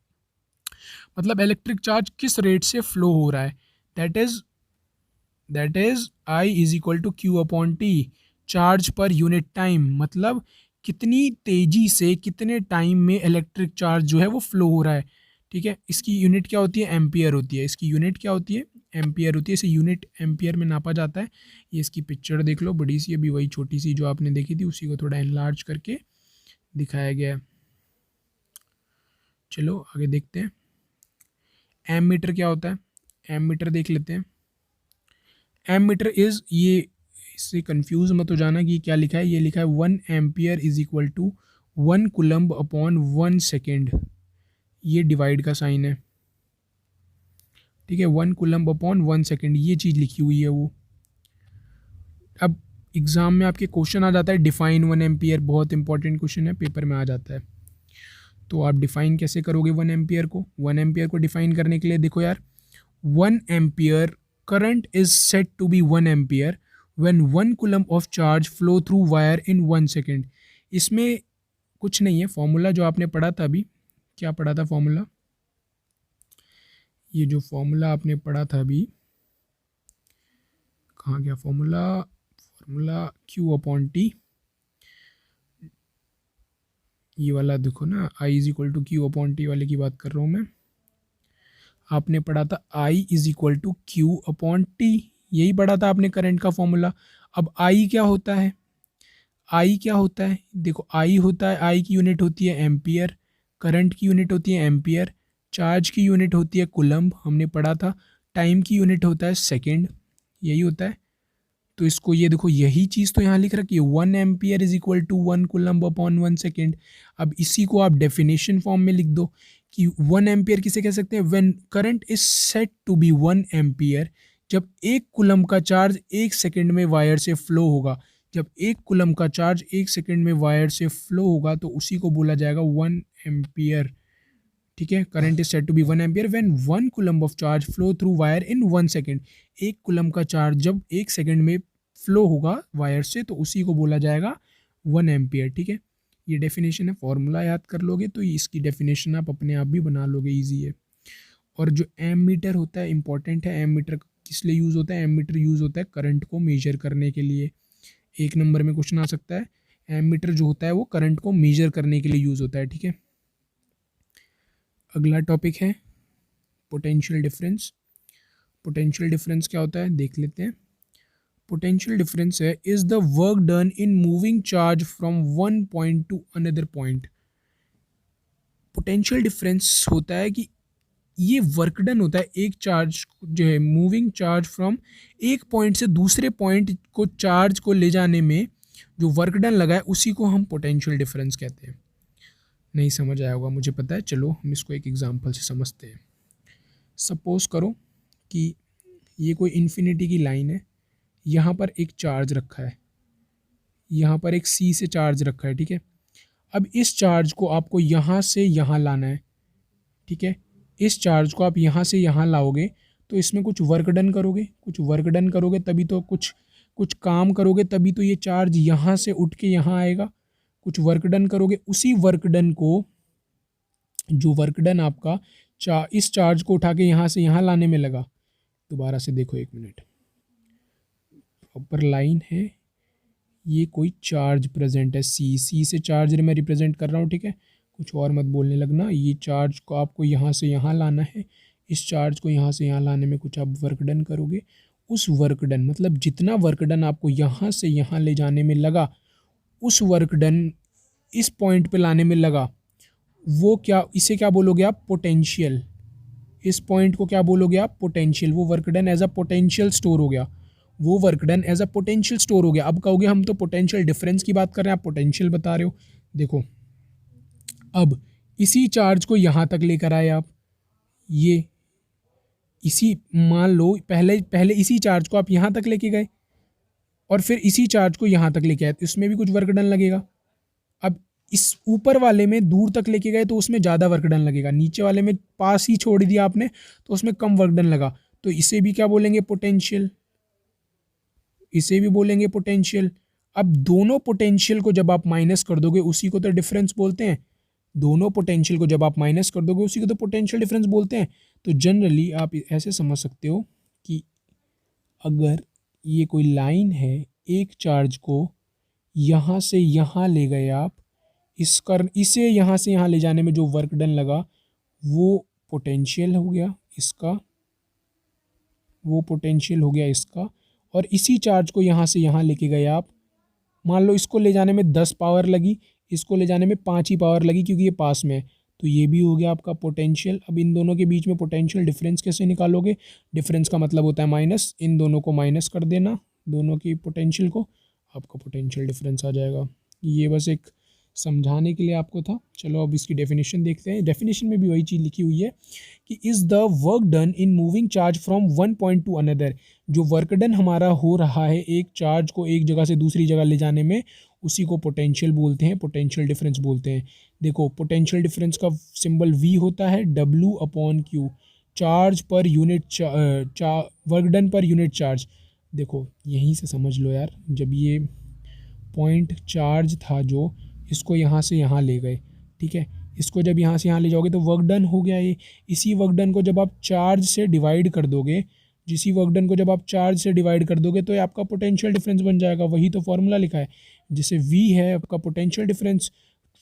मतलब इलेक्ट्रिक चार्ज किस रेट से फ्लो हो रहा है। That is I is equal to Q upon T, charge per unit time, मतलब कितनी तेजी से कितने टाइम में इलेक्ट्रिक चार्ज जो है वो फ्लो हो रहा है। ठीक है, इसकी यूनिट क्या होती है? एम्पियर होती है। इसकी यूनिट क्या होती है? एम्पियर होती है। इसे यूनिट एम्पियर में नापा जाता है। ये इसकी पिक्चर देख लो, बड़ी सी, अभी वही छोटी सी जो आपने देखी थी उसी को थोड़ा एनलार्ज करके दिखाया गया है। चलो आगे देखते हैं, एम मीटर क्या होता है। एम मीटर देख लेते हैं। एम मीटर इज़, ये इससे कंफ्यूज मत हो जाना कि क्या लिखा है। ये लिखा है 1 ampere is equal to 1 coulomb upon 1 second. ये डिवाइड का साइन है। ठीक है, 1 कूलम्ब अपॉन 1 सेकेंड, ये चीज़ लिखी हुई है वो। अब एग्ज़ाम में आपके क्वेश्चन आ जाता है डिफाइन 1 एम्पियर, बहुत इंपॉर्टेंट क्वेश्चन है, पेपर में आ जाता है। तो आप डिफाइन कैसे करोगे 1 एम्पियर को? 1 एम्पियर को डिफाइन करने के लिए देखो यार, 1 ampere current is said to be 1 ampere when 1 coulomb of charge flow through wire in 1 second। इसमें कुछ नहीं है, फॉर्मूला जो आपने पढ़ा था अभी, क्या पढ़ा था फॉर्मूला? ये जो फॉर्मूला आपने पढ़ा था अभी, कहाँ गया formula? Formula Q upon T, ये वाला देखो ना, I is equal to Q upon T वाले की बात कर रहा हूँ मैं। आपने पढ़ा था I is equal to Q upon T, यही पढ़ा था आपने करंट का फॉर्मूला। अब आई क्या होता है, आई क्या होता है, देखो आई होता है, आई की यूनिट होती है एम्पियर, करंट की यूनिट होती है एम्पियर, चार्ज की यूनिट होती है कूलम्ब, हमने पढ़ा था, टाइम की यूनिट होता है सेकेंड, यही होता है। तो इसको ये देखो, यही चीज़ तो यहाँ लिख रखी है, 1 ampere is equal to 1 coulomb upon 1 second. अब इसी को आप डेफिनेशन फॉर्म में लिख दो कि 1 एम्पियर किसे कह सकते हैं, when current is set to be 1 ampere, जब 1 कूलम्ब का चार्ज 1 सेकेंड में वायर से फ्लो होगा, जब 1 कूलम्ब का चार्ज 1 सेकेंड में वायर से फ्लो होगा तो उसी को बोला जाएगा 1 एम्पियर। ठीक है, current is set to be 1 ampere when 1 coulomb of charge flow through wire in 1 second. 1 coulomb का चार्ज जब 1 सेकेंड में फ्लो होगा वायर से तो उसी को बोला जाएगा 1 एम्पियर। ठीक है, ये डेफिनेशन है, फॉर्मूला याद कर लोगे तो इसकी डेफिनेशन आप अपने आप भी बना लोगे, ईजी है। और जो एम मीटर होता है इंपॉर्टेंट है, एम मीटर किस लिए यूज़ होता है, एम मीटर यूज़ होता है करंट को मेजर करने के लिए। 1 नंबर में क्वेश्चन आ सकता है, एम मीटर जो होता है वो करंट को मेजर करने के लिए यूज़ होता है। ठीक है, अगला टॉपिक है पोटेंशियल डिफरेंस। पोटेंशियल डिफरेंस क्या होता है देख लेते हैं। पोटेंशियल डिफरेंस है is the work done in moving charge from one point to another point. Potential difference होता है कि ये वर्क डन होता है एक चार्ज जो है, मूविंग चार्ज फ्रॉम एक पॉइंट से दूसरे पॉइंट को चार्ज को ले जाने में जो वर्क डन लगा है उसी को हम पोटेंशियल डिफरेंस कहते हैं। नहीं समझ आया होगा मुझे पता है, चलो हम इसको एक एग्जांपल से समझते हैं। सपोज करो कि ये कोई इन्फिनिटी की लाइन है, यहाँ पर एक चार्ज रखा है, यहाँ पर एक सी से चार्ज रखा है। ठीक है, अब इस चार्ज को आपको यहाँ से यहाँ लाना है। ठीक है, इस चार्ज को आप यहाँ से यहाँ लाओगे तो इसमें कुछ वर्क डन करोगे, कुछ वर्क डन करोगे तभी तो कुछ कुछ काम करोगे तभी तो ये चार्ज यहाँ से उठ के यहाँ आएगा। कुछ वर्क डन करोगे, उसी वर्क डन को, जो वर्क डन आपका इस चार्ज को उठा के यहाँ से यहाँ लाने में लगा। दोबारा से देखो 1 मिनट, ऊपर लाइन है, ये कोई चार्ज प्रेजेंट है, सी से चार्ज मैं रिप्रेजेंट कर रहा हूँ। ठीक है, कुछ और मत बोलने लगना। ये चार्ज को आपको यहाँ से यहाँ लाना है, इस चार्ज को यहाँ से यहाँ लाने में कुछ आप वर्क डन करोगे। उस वर्क डन मतलब जितना वर्क डन आपको यहाँ से यहाँ ले जाने में लगा, उस वर्क डन इस पॉइंट पे लाने में लगा, वो क्या, इसे क्या बोलोगे आप, पोटेंशियल। इस पॉइंट को क्या बोलोगे आप, पोटेंशियल। वो work done as a potential store हो गया, वो work done as a potential store हो गया। अब कहोगे हम तो पोटेंशियल डिफरेंस की बात कर रहे हैं, आप पोटेंशियल बता रहे हो। देखो, अब इसी चार्ज को यहाँ तक लेकर आए आप, ये इसी, मान लो पहले पहले इसी चार्ज को आप यहाँ तक लेके गए और फिर इसी चार्ज को यहाँ तक लेके आए, तो इसमें भी कुछ वर्क डन लगेगा। अब इस ऊपर वाले में दूर तक लेके गए तो उसमें ज़्यादा वर्क डन लगेगा, नीचे वाले में पास ही छोड़ दिया आपने तो उसमें कम वर्क डन लगा, तो इसे भी क्या बोलेंगे, पोटेंशियल। इसे भी बोलेंगे पोटेंशियल। अब दोनों पोटेंशियल को जब आप माइनस कर दोगे उसी को तो डिफरेंस बोलते हैं। दोनों पोटेंशियल को जब आप माइनस कर दोगे उसी को तो पोटेंशियल डिफरेंस बोलते हैं। तो जनरली आप ऐसे समझ सकते हो कि अगर ये कोई लाइन है, एक चार्ज को यहाँ से यहाँ ले गए आप, इसे यहाँ से यहाँ ले जाने में जो वर्क डन लगा वो पोटेंशियल हो गया इसका, वो पोटेंशियल हो गया इसका। और इसी चार्ज को यहाँ से यहाँ लेके गए आप, मान लो इसको ले जाने में 10 पावर लगी, इसको ले जाने में 5 ही पावर लगी क्योंकि ये पास में है, तो ये भी हो गया आपका पोटेंशियल। अब इन दोनों के बीच में पोटेंशियल डिफरेंस कैसे निकालोगे, डिफरेंस का मतलब होता है माइनस, इन दोनों को माइनस कर देना, दोनों की पोटेंशियल को, आपका पोटेंशियल डिफरेंस आ जाएगा। ये बस एक समझाने के लिए आपको था। चलो अब इसकी डेफिनेशन देखते हैं। डेफिनेशन में भी वही चीज़ लिखी हुई है कि is the work done in moving charge from one point to another. जो वर्क डन हमारा हो रहा है एक चार्ज को एक जगह से दूसरी जगह ले जाने में, उसी को पोटेंशियल बोलते हैं, पोटेंशियल डिफरेंस बोलते हैं। देखो, पोटेंशियल डिफरेंस का सिंबल V होता है, W upon Q, charge per unit work done per unit charge. देखो यहीं से समझ लो यार, जब ये पॉइंट चार्ज था जो, इसको यहाँ से यहाँ ले गए, ठीक है, इसको जब यहाँ से यहाँ ले जाओगे तो वर्क डन हो गया ये। इसी वर्क डन को जब आप चार्ज से डिवाइड कर दोगे, जिसी वर्क डन को जब आप चार्ज से डिवाइड कर दोगे तो ये आपका पोटेंशियल डिफरेंस बन जाएगा। वही तो फॉर्मूला लिखा है, जैसे V है आपका पोटेंशियल डिफरेंस,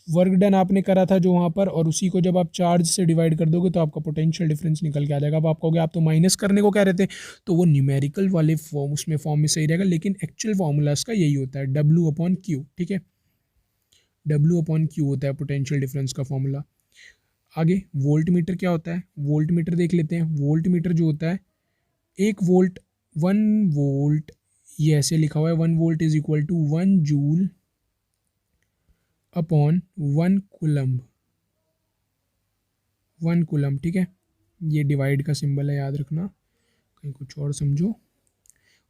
वर्क डन आपने करा था जो वहाँ पर, और उसी को जब आप चार्ज से डिवाइड कर दोगे तो आपका पोटेंशियल डिफरेंस निकल के आ जाएगा। अब आप कहोगे आप तो माइनस करने को कह रहे थे, तो वो न्यूमेरिकल वाले फॉर्म उसमें फॉर्म में सही रहेगा, लेकिन एक्चुअल फार्मूला इसका यही होता है, W/Q। ठीक है, W/Q होता है पोटेंशियल डिफरेंस का फॉर्मूला। आगे वोल्ट मीटर क्या होता है, वोल्ट मीटर देख लेते हैं। वोल्ट मीटर जो होता है, 1 वोल्ट, 1 वोल्ट, ये ऐसे लिखा हुआ है, 1 volt is equal to 1 joule upon 1 coulomb, 1 coulomb. ठीक है, ये डिवाइड का सिंबल है, याद रखना, कहीं कुछ और समझो।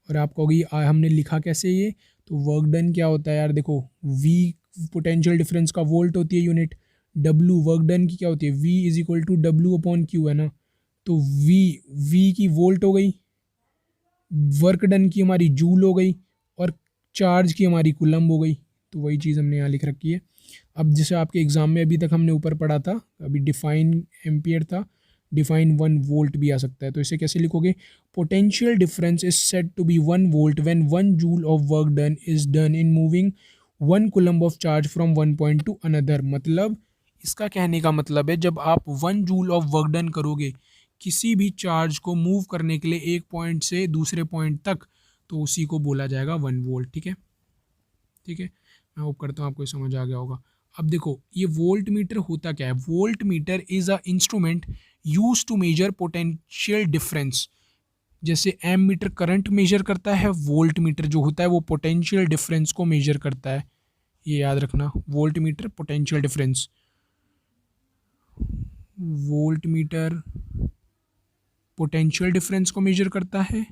और आप कहोगे हमने लिखा कैसे ये, तो वर्क डन क्या होता है यार, देखो V पोटेंशियल डिफरेंस का वोल्ट होती है यूनिट, W वर्क डन की क्या होती है, V is equal to W/Q है ना, तो V की वोल्ट हो गई, वर्क डन की हमारी जूल हो गई, और चार्ज की हमारी कूलम्ब हो गई। तो वही चीज़ हमने यहाँ लिख रखी है। अब जैसे आपके एग्ज़ाम में अभी तक हमने ऊपर पढ़ा था, अभी डिफाइन एम्पियर था, डिफाइन 1 वोल्ट भी आ सकता है। तो इसे कैसे लिखोगे, potential difference is said to be 1 volt when 1 joule of work done is done in moving 1 coulomb of charge from one point to another. मतलब इसका कहने का मतलब है, जब आप 1 जूल ऑफ वर्क डन करोगे किसी भी चार्ज को मूव करने के लिए एक पॉइंट से दूसरे पॉइंट तक, तो उसी को बोला जाएगा 1 वोल्ट। ठीक है, ठीक है, मैं होप करता हूँ आपको समझ आ गया होगा। अब देखो ये वोल्ट मीटर होता क्या है, voltmeter is a instrument use to measure potential difference. जैसे एम मीटर करंट मेजर करता है, वोल्ट मीटर जो होता है वो पोटेंशियल डिफरेंस को मेजर करता है। ये याद रखना, volt meter potential difference, volt meter potential difference को मेजर करता है,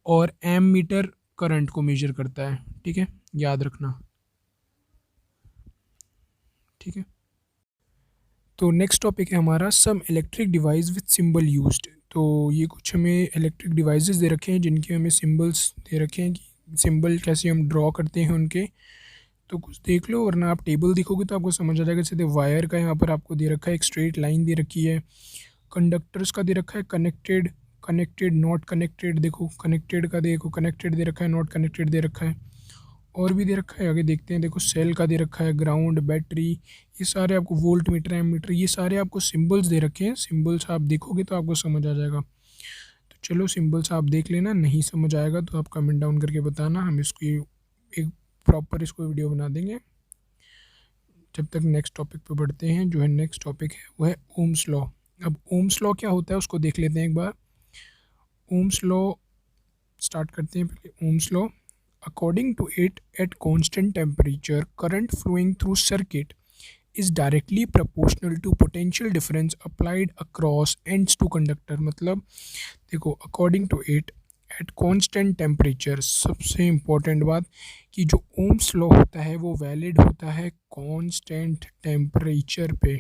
और एम मीटर करंट को मेजर करता है। ठीक है, याद रखना। ठीक है, तो नेक्स्ट टॉपिक है हमारा some electric device with symbol used. तो ये कुछ हमें इलेक्ट्रिक डिवाइसेस दे रखे हैं जिनके हमें सिंबल्स दे रखे हैं कि सिंबल कैसे हम ड्रॉ करते हैं उनके। तो कुछ देख लो, वरना आप टेबल देखोगे तो आपको समझ आ जाएगा। जैसे वायर का यहाँ पर आपको दे रखा है, एक स्ट्रेट लाइन दे रखी है। कंडक्टर्स का दे रखा है कनेक्टेड, कनेक्टेड, नॉट कनेक्टेड। देखो कनेक्टेड का देखो, कनेक्टेड दे रखा है, नॉट कनेक्टेड दे रखा है। और भी दे रखा है, आगे देखते हैं। देखो सेल का दे रखा है, ग्राउंड, बैटरी, ये सारे आपको वोल्ट मीटर, एम मीटर, ये सारे आपको सिंबल्स दे रखे हैं। सिंबल्स आप देखोगे तो आपको समझ आ जाएगा। तो चलो सिंबल्स आप देख लेना, नहीं समझ आएगा तो आप कमेंट डाउन करके बताना, हम इसकी एक प्रॉपर इसको वीडियो बना देंगे। जब तक नेक्स्ट टॉपिक पे बढ़ते हैं, जो है नेक्स्ट टॉपिक है वो है ओम्स लॉ। अब ओम्स लॉ क्या होता है उसको देख लेते हैं एक बार। ओम्स लॉ स्टार्ट करते हैं पहले। Ohm's law, according to it, at constant temperature, current flowing through circuit is directly proportional to potential difference applied across ends to conductor। मतलब देखो according to it, at constant temperature, सबसे important बात कि जो Ohm's law होता है वो valid होता है कांस्टेंट टेम्परेचर पे।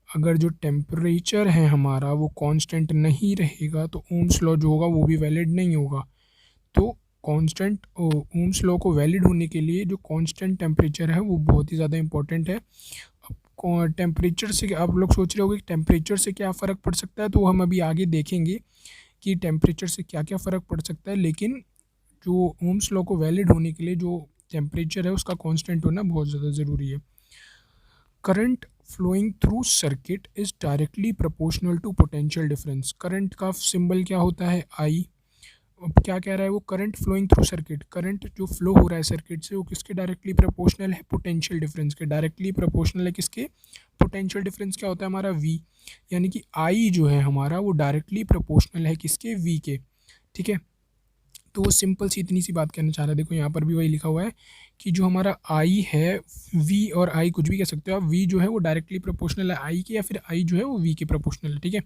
अगर जो टेम्परेचर है हमारा वो कांस्टेंट नहीं रहेगा तो ओम्स लॉ जो होगा वो भी वैलिड नहीं होगा। तो कांस्टेंट ओम्स लॉ को वैलिड होने के लिए जो कांस्टेंट टेम्परेचर है वो बहुत ही ज़्यादा इंपॉर्टेंट है। अब टेम्परेचर से आप लोग सोच रहे होगे कि टेम्परेचर से क्या फ़र्क पड़ सकता है, तो हम अभी आगे देखेंगे कि टेम्परेचर से क्या क्या फ़र्क पड़ सकता है। लेकिन जो ओम्स लॉ को वैलिड होने के लिए जो टेम्परेचर है उसका कांस्टेंट होना बहुत ज़्यादा ज़रूरी है। Current flowing through circuit is directly proportional to potential difference. Current का सिंबल क्या होता है, आई। अब क्या कह रहा है वो, current flowing through circuit, current जो फ्लो हो रहा है सर्किट से वो किसके डायरेक्टली प्रोपोर्शनल है, पोटेंशियल डिफरेंस के डायरेक्टली प्रोपोर्शनल है। किसके, पोटेंशियल डिफरेंस क्या होता है हमारा, वी। यानी कि आई जो है हमारा वो डायरेक्टली प्रोपोर्शनल है किसके, वी के। ठीक है, तो वो सिंपल सी इतनी सी बात कहना चाह रहा है। देखो यहाँ पर भी वही लिखा हुआ है कि जो हमारा आई है, वी और आई कुछ भी कह सकते हो आप, वी जो है वो डायरेक्टली प्रोपोर्शनल है आई के, या फिर आई जो है वो वी के प्रोपोर्शनल है। ठीक है,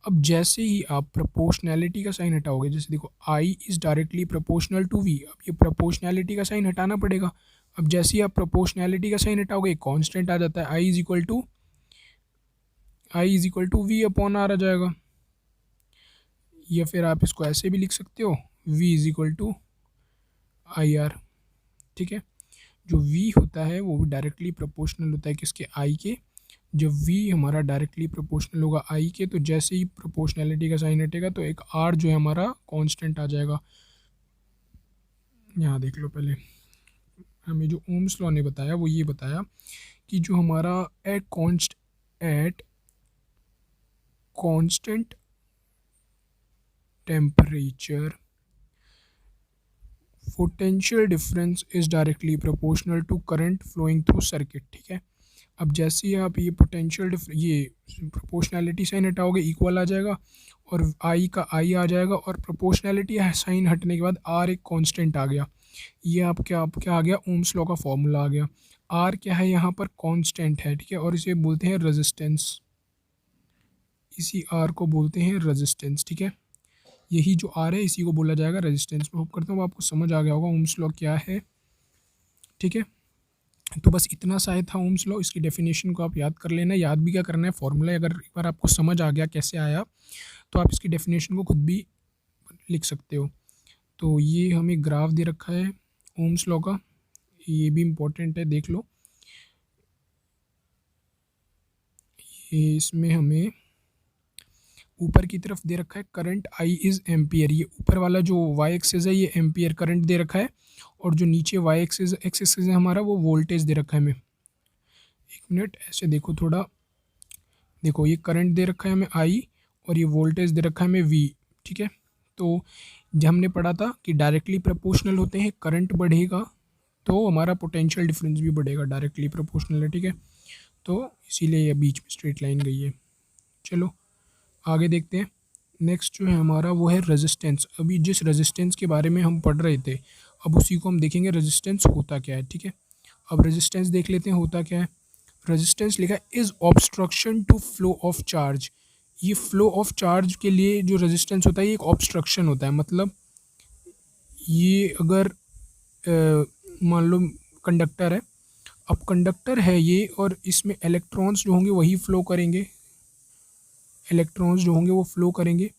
अब जैसे ही आप प्रोपोर्शनैलिटी का साइन हटाओगे, जैसे देखो I is directly proportional to V, अब ये प्रोपोर्शनैलिटी का साइन हटाना पड़ेगा। अब जैसे ही आप प्रोपोर्शनैलिटी का साइन हटाओगे कांस्टेंट आ जाता है, I is equal to V upon R आ जाएगा। या फिर आप इसको ऐसे भी लिख सकते हो, V is equal to I R. ठीक है, जो वी होता है वो डायरेक्टली प्रोपोर्शनल होता है किसके, आई के। जब v हमारा डायरेक्टली प्रोपोर्शनल होगा i के, तो जैसे ही प्रोपोर्शनैलिटी का साइन हटेगा तो एक r जो है हमारा कांस्टेंट आ जाएगा। यहाँ देख लो पहले, हमें जो ओम्स लॉ ने बताया वो ये बताया कि जो हमारा at constant temperature potential difference is directly proportional to current flowing through circuit. ठीक है, अब जैसे ही आप ये ये प्रोपोर्शनैलिटी साइन हटाओगे इक्वल आ जाएगा, और आई का आई आ जाएगा, और प्रोपोर्शनैलिटी साइन हटने के बाद आर एक कांस्टेंट आ गया। ये आप क्या आ गया, ओम्स लॉ का फॉर्मूला आ गया। आर क्या है यहाँ पर, कांस्टेंट है। ठीक है, और इसे बोलते हैं रेजिस्टेंस, इसी आर को बोलते हैं रेजिस्टेंस। ठीक है, यही जो आर है इसी को बोला जाएगा रेजिस्टेंस। मैं होप करता हूँ आपको समझ आ गया होगा ओम्स लॉ क्या है। ठीक है, तो बस इतना सा था ओम्स लॉ। इसकी डेफिनेशन को आप याद कर लेना। याद भी क्या करना है, फॉर्मूला अगर एक बार आपको समझ आ गया कैसे आया तो आप इसकी डेफिनेशन को खुद भी लिख सकते हो। तो ये हमें ग्राफ दे रखा है ओम्स लॉ का, ये भी इम्पोर्टेंट है, देख लो। ये इसमें हमें ऊपर की तरफ दे रखा है करंट आई इज़ एम्पियर। ये ऊपर वाला जो वाई एक्सिस है ये एम्पियर करंट दे रखा है, और जो नीचे वाई एक्सिस है हमारा वो वोल्टेज दे रखा है हमें। एक मिनट, ऐसे देखो थोड़ा, देखो ये करंट दे रखा है हमें आई, और ये वोल्टेज दे रखा है हमें वी। ठीक है, तो जब हमने पढ़ा था कि डायरेक्टली प्रोपोर्शनल होते हैं, करंट बढ़ेगा तो हमारा पोटेंशियल डिफरेंस भी बढ़ेगा, डायरेक्टली प्रोपोर्शनल है। ठीक है, तो इसीलिए ये बीच में स्ट्रेट लाइन गई है। चलो आगे देखते हैं। नेक्स्ट जो है हमारा वो है रेजिस्टेंस। अभी जिस रेजिस्टेंस के बारे में हम पढ़ रहे थे, अब उसी को हम देखेंगे रेजिस्टेंस होता क्या है। ठीक है, अब रेजिस्टेंस देख लेते हैं होता क्या है। रेजिस्टेंस लिखा है is obstruction to flow of charge. ये फ्लो ऑफ चार्ज के लिए जो रेजिस्टेंस होता है ये एक ऑब्स्ट्रक्शन होता है। मतलब ये अगर मान लो कंडक्टर है, अब कंडक्टर है ये, और इसमें इलेक्ट्रॉन्स जो होंगे वही फ्लो करेंगे, इलेक्ट्रॉन्स जो होंगे वो फ्लो करेंगे,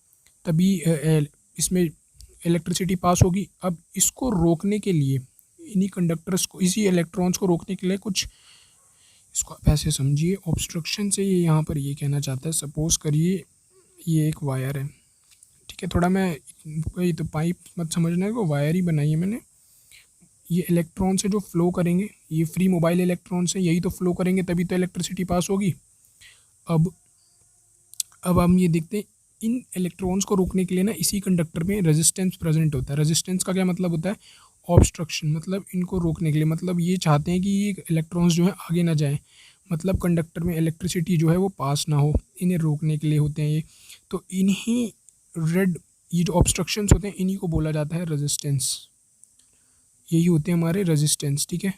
तभी इसमें इलेक्ट्रिसिटी पास होगी। अब इसको रोकने के लिए, इन्हीं कंडक्टर्स को, इसी इलेक्ट्रॉन्स को रोकने के लिए कुछ, इसको आप ऐसे समझिए ऑब्स्ट्रक्शन से ये यहाँ पर ये कहना चाहता है, सपोज़ करिए ये एक वायर है। ठीक है, थोड़ा मैं कोई तो पाइप मत समझना है, वो वायर ही बनाई है मैंने। ये इलेक्ट्रॉन से जो फ्लो करेंगे, ये फ्री मोबाइल इलेक्ट्रॉन से, यही तो फ्लो करेंगे तभी तो इलेक्ट्रिसिटी पास होगी। अब हम ये देखते हैं, इन इलेक्ट्रॉन्स को रोकने के लिए ना इसी कंडक्टर में रेजिस्टेंस प्रेजेंट होता है। रेजिस्टेंस का क्या मतलब होता है, ऑब्स्ट्रक्शन, मतलब इनको रोकने के लिए, मतलब ये चाहते हैं कि ये इलेक्ट्रॉन्स जो है आगे ना जाएं, मतलब कंडक्टर में इलेक्ट्रिसिटी जो है वो पास ना हो, इन्हें रोकने के लिए होते हैं ये। तो इन्हीं ये जो ऑब्स्ट्रक्शंस होते हैं इन्हीं को बोला जाता है रेजिस्टेंस। यही होते हैं हमारे रेजिस्टेंस। ठीक है,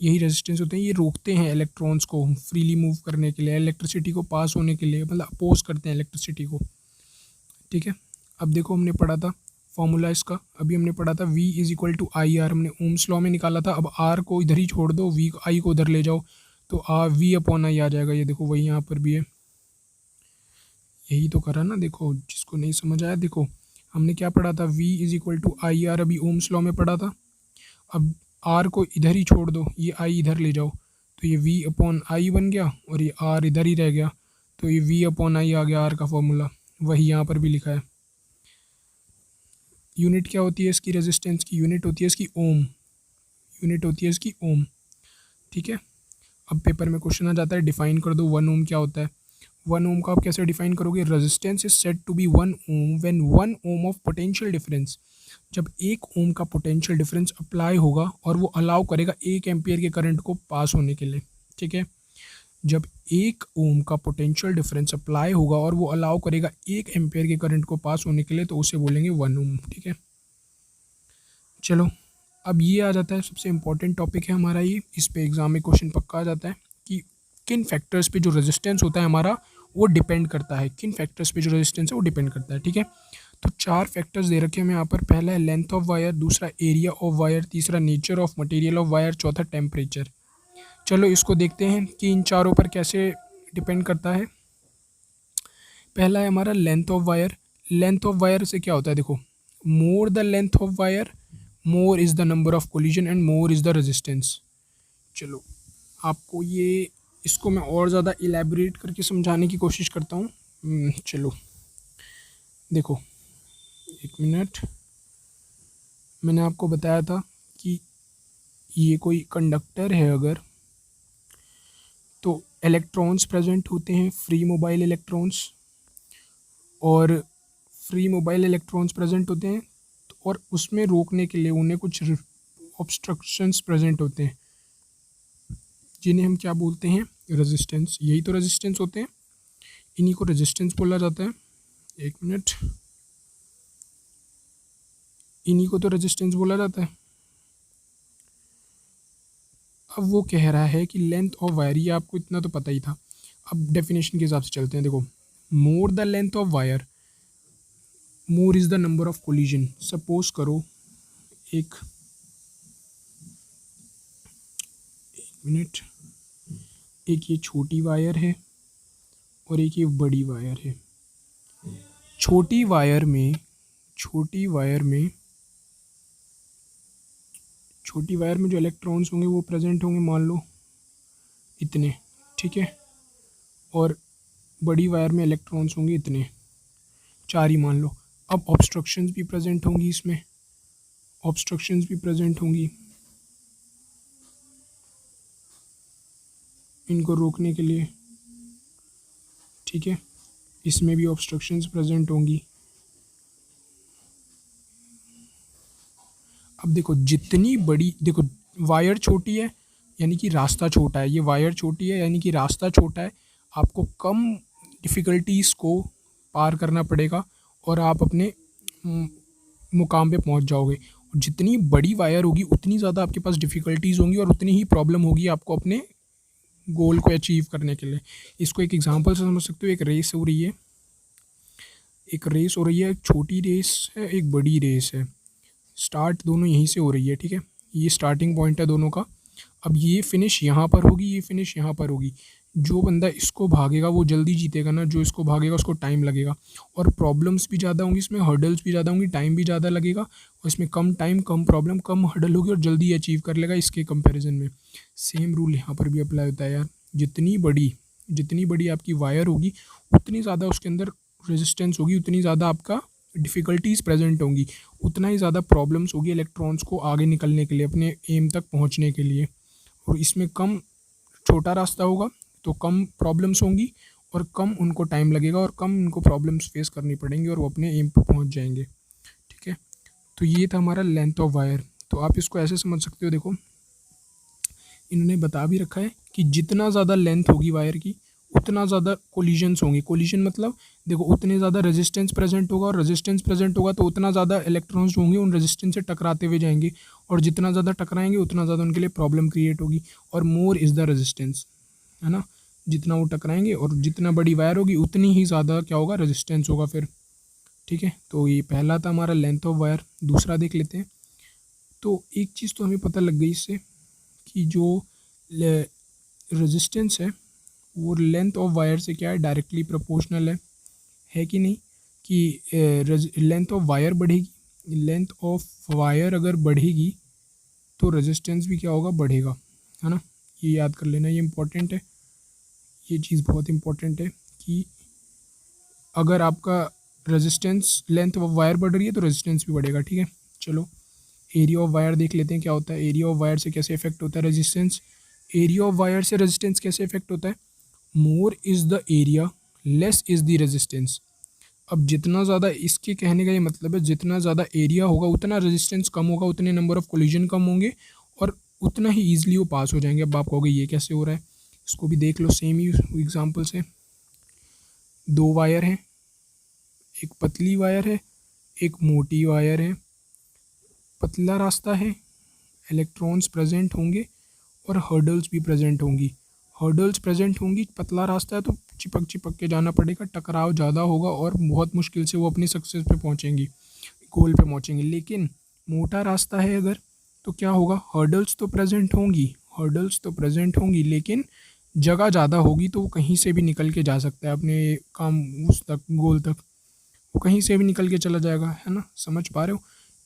यही रेजिस्टेंस होते हैं, ये रोकते हैं इलेक्ट्रॉन्स को फ्रीली मूव करने के लिए, इलेक्ट्रिसिटी को पास होने के लिए, मतलब अपोज करते हैं इलेक्ट्रिसिटी को। ठीक है, अब देखो हमने पढ़ा था फॉर्मूला इसका, अभी हमने पढ़ा था V is equal to I R, हमने ओम्स लॉ में निकाला था। अब R को इधर ही छोड़ दो, आई को उधर ले जाओ, तो V अपॉन आई आ जाएगा। ये देखो वही यहाँ पर भी है, यही तो करा ना। देखो जिसको नहीं समझ आया, देखो हमने क्या पढ़ा था, V is equal to I R, अभी ओम्स लॉ में पढ़ा था। अब R को इधर ही छोड़ दो, ये I इधर ले जाओ, तो ये V अपॉन आई बन गया, और ये R इधर ही रह गया, तो ये V अपॉन आई आ गया R का फॉर्मूला। वही यहाँ पर भी लिखा है। यूनिट क्या होती है इसकी, रेजिस्टेंस की यूनिट होती है इसकी ओम, यूनिट होती है इसकी ओम। ठीक है, अब पेपर में क्वेश्चन आ जाता है डिफाइन कर दो 1 ओम क्या होता है। 1 ओम का आप कैसे डिफाइन करोगे, resistance is said to be 1 ohm when 1 ohm of potential difference, जब 1 ओम का पोटेंशियल डिफरेंस अप्लाई होगा और वो अलाउ करेगा 1 एम्पियर के करंट को पास होने के लिए। ठीक है, जब 1 ओम का पोटेंशियल डिफरेंस अप्लाई होगा और वो अलाउ करेगा 1 एम्पियर के करंट को पास होने के लिए, तो उसे बोलेंगे 1 ओम। ठीक है, चलो अब ये आ जाता है सबसे इम्पोर्टेंट टॉपिक है हमारा ये, इस पे एग्ज़ाम में क्वेश्चन पक्का आ जाता है कि किन फैक्टर्स पे जो रेजिस्टेंस होता है हमारा वो डिपेंड करता है, किन फैक्टर्स पे जो रेजिस्टेंस है वो डिपेंड करता है। ठीक है, तो 4 फैक्टर्स दे रखे हैं हमें यहाँ पर। पहला है लेंथ ऑफ वायर, दूसरा एरिया ऑफ वायर, तीसरा nature of material of wire, चौथा टेम्परेचर। चलो इसको देखते हैं कि इन चारों पर कैसे डिपेंड करता है। पहला है हमारा length of wire. Length of wire से क्या होता है, देखो more the length of wire more is the number of collision and more is the resistance. चलो आपको ये, इसको मैं और ज़्यादा इलेबोरेट करके समझाने की कोशिश करता हूँ। चलो देखो, एक मिनट, मैंने आपको बताया था कि ये कोई कंडक्टर है अगर, तो इलेक्ट्रॉन्स प्रेजेंट होते हैं, फ्री मोबाइल इलेक्ट्रॉन्स, और फ्री मोबाइल इलेक्ट्रॉन्स प्रेजेंट होते हैं, और उसमें रोकने के लिए उन्हें कुछ ऑब्स्ट्रक्शंस प्रेजेंट होते हैं, जिन्हें हम क्या बोलते हैं, रेजिस्टेंस। यही तो रेजिस्टेंस होते हैं, इन्हीं को रेजिस्टेंस बोला जाता है। एक मिनट, इन्हीं को तो रेजिस्टेंस बोला जाता है। अब वो कह रहा है कि लेंथ ऑफ वायर, ये आपको इतना तो पता ही था। अब डेफिनेशन के हिसाब से चलते हैं। देखो, more the length of wire, more is the number of collision. Suppose करो एक मिनट, एक ये छोटी वायर है और एक ये बड़ी वायर है। छोटी वायर में जो इलेक्ट्रॉन्स होंगे वो प्रेजेंट होंगे, मान लो इतने, ठीक है। और बड़ी वायर में इलेक्ट्रॉन्स होंगे इतने, 4 ही मान लो। अब ऑब्स्ट्रक्शंस भी प्रेजेंट होंगी, इसमें ऑब्स्ट्रक्शंस भी प्रेजेंट होंगी इनको रोकने के लिए, ठीक है। इसमें भी ऑब्स्ट्रक्शंस प्रेजेंट होंगी। अब देखो, जितनी बड़ी, देखो वायर छोटी है यानी कि रास्ता छोटा है, ये वायर छोटी है यानी कि रास्ता छोटा है, आपको कम डिफ़िकल्टीज़ को पार करना पड़ेगा और आप अपने मुकाम पे पहुंच जाओगे। और जितनी बड़ी वायर होगी उतनी ज़्यादा आपके पास डिफ़िकल्टीज़ होंगी और उतनी ही प्रॉब्लम होगी आपको अपने गोल को अचीव करने के लिए। इसको एक एग्जांपल से समझ सकते हो। एक रेस हो रही है, एक छोटी रेस है, एक बड़ी रेस है। स्टार्ट दोनों यहीं से हो रही है, ठीक है। ये स्टार्टिंग पॉइंट है दोनों का। अब ये फिनिश यहाँ पर होगी, ये फिनिश यहाँ पर होगी। जो बंदा इसको भागेगा वो जल्दी जीतेगा ना, जो इसको भागेगा उसको टाइम लगेगा। और प्रॉब्लम्स भी ज़्यादा होंगी इसमें, हर्डल्स भी ज़्यादा होंगी, टाइम भी ज़्यादा लगेगा। और इसमें कम टाइम, कम प्रॉब्लम, कम हर्डल होगी और जल्दी अचीव कर लेगा इसके कंपैरिजन में। सेम रूल यहाँ पर भी अप्लाई होता है यार। जितनी बड़ी आपकी वायर होगी उतनी ज़्यादा उसके अंदर रेजिस्टेंस होगी, उतनी ज़्यादा आपका डिफ़िकल्टीज़ प्रेजेंट होंगी, उतना ही ज़्यादा प्रॉब्लम्स होगी इलेक्ट्रॉन्स को आगे निकलने के लिए, अपने एम तक पहुंचने के लिए। और इसमें कम छोटा रास्ता होगा तो कम प्रॉब्लम्स होंगी और कम उनको टाइम लगेगा और कम उनको प्रॉब्लम्स फेस करनी पड़ेंगी और वो अपने एम पर पहुंच जाएंगे, ठीक है। तो ये था हमारा लेंथ ऑफ वायर। तो आप इसको ऐसे समझ सकते हो, देखो इन्होंने बता भी रखा है कि जितना ज़्यादा लेंथ होगी वायर की उतना ज़्यादा कोलिजन्स होंगे। कोलिजन मतलब देखो, उतने ज़्यादा रेजिस्टेंस प्रेजेंट होगा, और रेजिस्टेंस प्रेजेंट होगा तो उतना ज़्यादा इलेक्ट्रॉन्स होंगे उन रेजिस्टेंस से टकराते हुए जाएंगे, और जितना ज़्यादा टकराएंगे उतना ज़्यादा उनके लिए प्रॉब्लम क्रिएट होगी। और मोर इज़ द रेजिस्टेंस, है ना। जितना वो टकराएंगे और जितना बड़ी वायर होगी उतनी ही ज़्यादा क्या होगा, रेजिस्टेंस होगा फिर, ठीक है। तो ये पहला था हमारा लेंथ ऑफ वायर। दूसरा देख लेते हैं। तो एक चीज़ तो हमें पता लग गई इससे कि जो रेजिस्टेंस है वो लेंथ ऑफ वायर से क्या है, डायरेक्टली प्रोपोर्शनल है कि नहीं। कि लेंथ ऑफ वायर बढ़ेगी, लेंथ ऑफ वायर अगर बढ़ेगी तो रेजिस्टेंस भी क्या होगा, बढ़ेगा, है ना। ये याद कर लेना, ये इम्पोर्टेंट है, ये चीज़ बहुत इम्पोर्टेंट है कि अगर आपका रेजिस्टेंस, लेंथ ऑफ वायर बढ़ रही है तो रेजिस्टेंस भी बढ़ेगा, ठीक है। चलो एरिया ऑफ वायर देख लेते हैं क्या होता है। एरिया ऑफ वायर से कैसे इफेक्ट होता है रेजिस्टेंस। एरिया ऑफ वायर से रेजिस्टेंस कैसे इफेक्ट होता है, मोर is the area less is the resistance. अब जितना ज़्यादा, इसके कहने का ये मतलब है जितना ज़्यादा एरिया होगा उतना रेजिस्टेंस कम होगा, उतने नंबर ऑफ कोलिजन कम होंगे और उतना ही ईजिली वो पास हो जाएंगे। अब आप कहोगे ये कैसे हो रहा है, इसको भी देख लो सेम ही एग्जाम्पल से। 2 वायर हैं, एक पतली वायर है, एक मोटी वायर है। पतला रास्ता है, इलेक्ट्रॉन्स प्रेजेंट होंगे और हर्डल्स भी प्रेजेंट होंगी। पतला रास्ता है तो चिपक के जाना पड़ेगा, टकराव ज़्यादा होगा और बहुत मुश्किल से वो अपनी सक्सेस पे पहुँचेंगी, गोल पे पहुँचेंगे। लेकिन मोटा रास्ता है अगर, तो क्या होगा, हर्डल्स तो प्रेजेंट होंगी लेकिन जगह ज़्यादा होगी, तो वो कहीं से भी निकल के जा सकता है अपने काम उस तक, गोल तक वो कहीं से भी निकल के चला जाएगा, है ना। समझ पा रहे हो।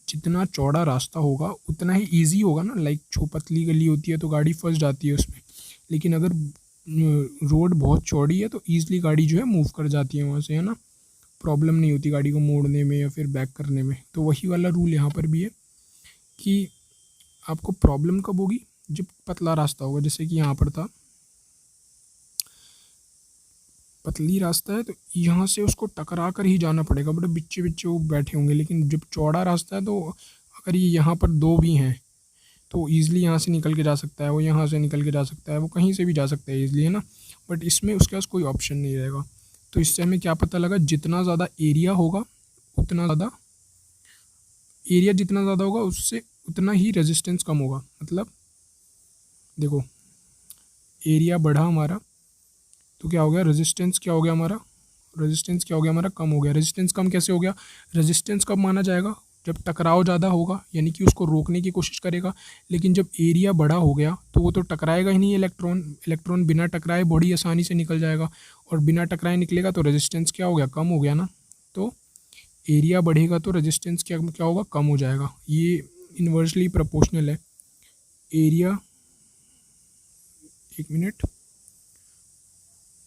जितना चौड़ा रास्ता होगा उतना ही ईजी होगा ना। लाइक पतली गली होती है तो गाड़ी फंस जाती है उसमें, लेकिन अगर रोड बहुत चौड़ी है तो ईज़िली गाड़ी जो है मूव कर जाती है वहाँ से, है ना। प्रॉब्लम नहीं होती गाड़ी को मोड़ने में या फिर बैक करने में। तो वही वाला रूल यहाँ पर भी है कि आपको प्रॉब्लम कब होगी, जब पतला रास्ता होगा, जैसे कि यहाँ पर था पतली रास्ता है तो यहाँ से उसको टकरा कर ही जाना पड़ेगा, बड़े बिच्चे बिच्चे वो बैठे होंगे। लेकिन जब चौड़ा रास्ता है तो अगर ये यहाँ पर दो भी हैं तो ईज़िली यहाँ से निकल के जा सकता है, वो यहाँ से निकल के जा सकता है, वो कहीं से भी जा सकता है ईज़िली, है ना। बट इसमें उसके पास कोई ऑप्शन नहीं रहेगा। तो इससे हमें क्या पता लगा, जितना ज़्यादा एरिया होगा उतना ज़्यादा एरिया जितना ज़्यादा होगा उससे उतना ही रेजिस्टेंस कम होगा। मतलब देखो एरिया बढ़ा हमारा तो क्या हो गया, रेजिस्टेंस क्या हो गया हमारा, रेजिस्टेंस क्या हो गया हमारा, कम हो गया। रेजिस्टेंस कम कैसे हो गया, रेजिस्टेंस कब माना जाएगा, जब टकराव ज़्यादा होगा, यानी कि उसको रोकने की कोशिश करेगा। लेकिन जब एरिया बड़ा हो गया तो वो तो टकराएगा ही नहीं इलेक्ट्रॉन, इलेक्ट्रॉन बिना टकराए बड़ी आसानी से निकल जाएगा, और बिना टकराए निकलेगा तो रेजिस्टेंस क्या हो गया, कम हो गया ना। तो एरिया बढ़ेगा तो रेजिस्टेंस क्या क्या होगा, कम हो जाएगा। ये इन्वर्सली प्रोपोर्शनल है। एरिया, एक मिनट,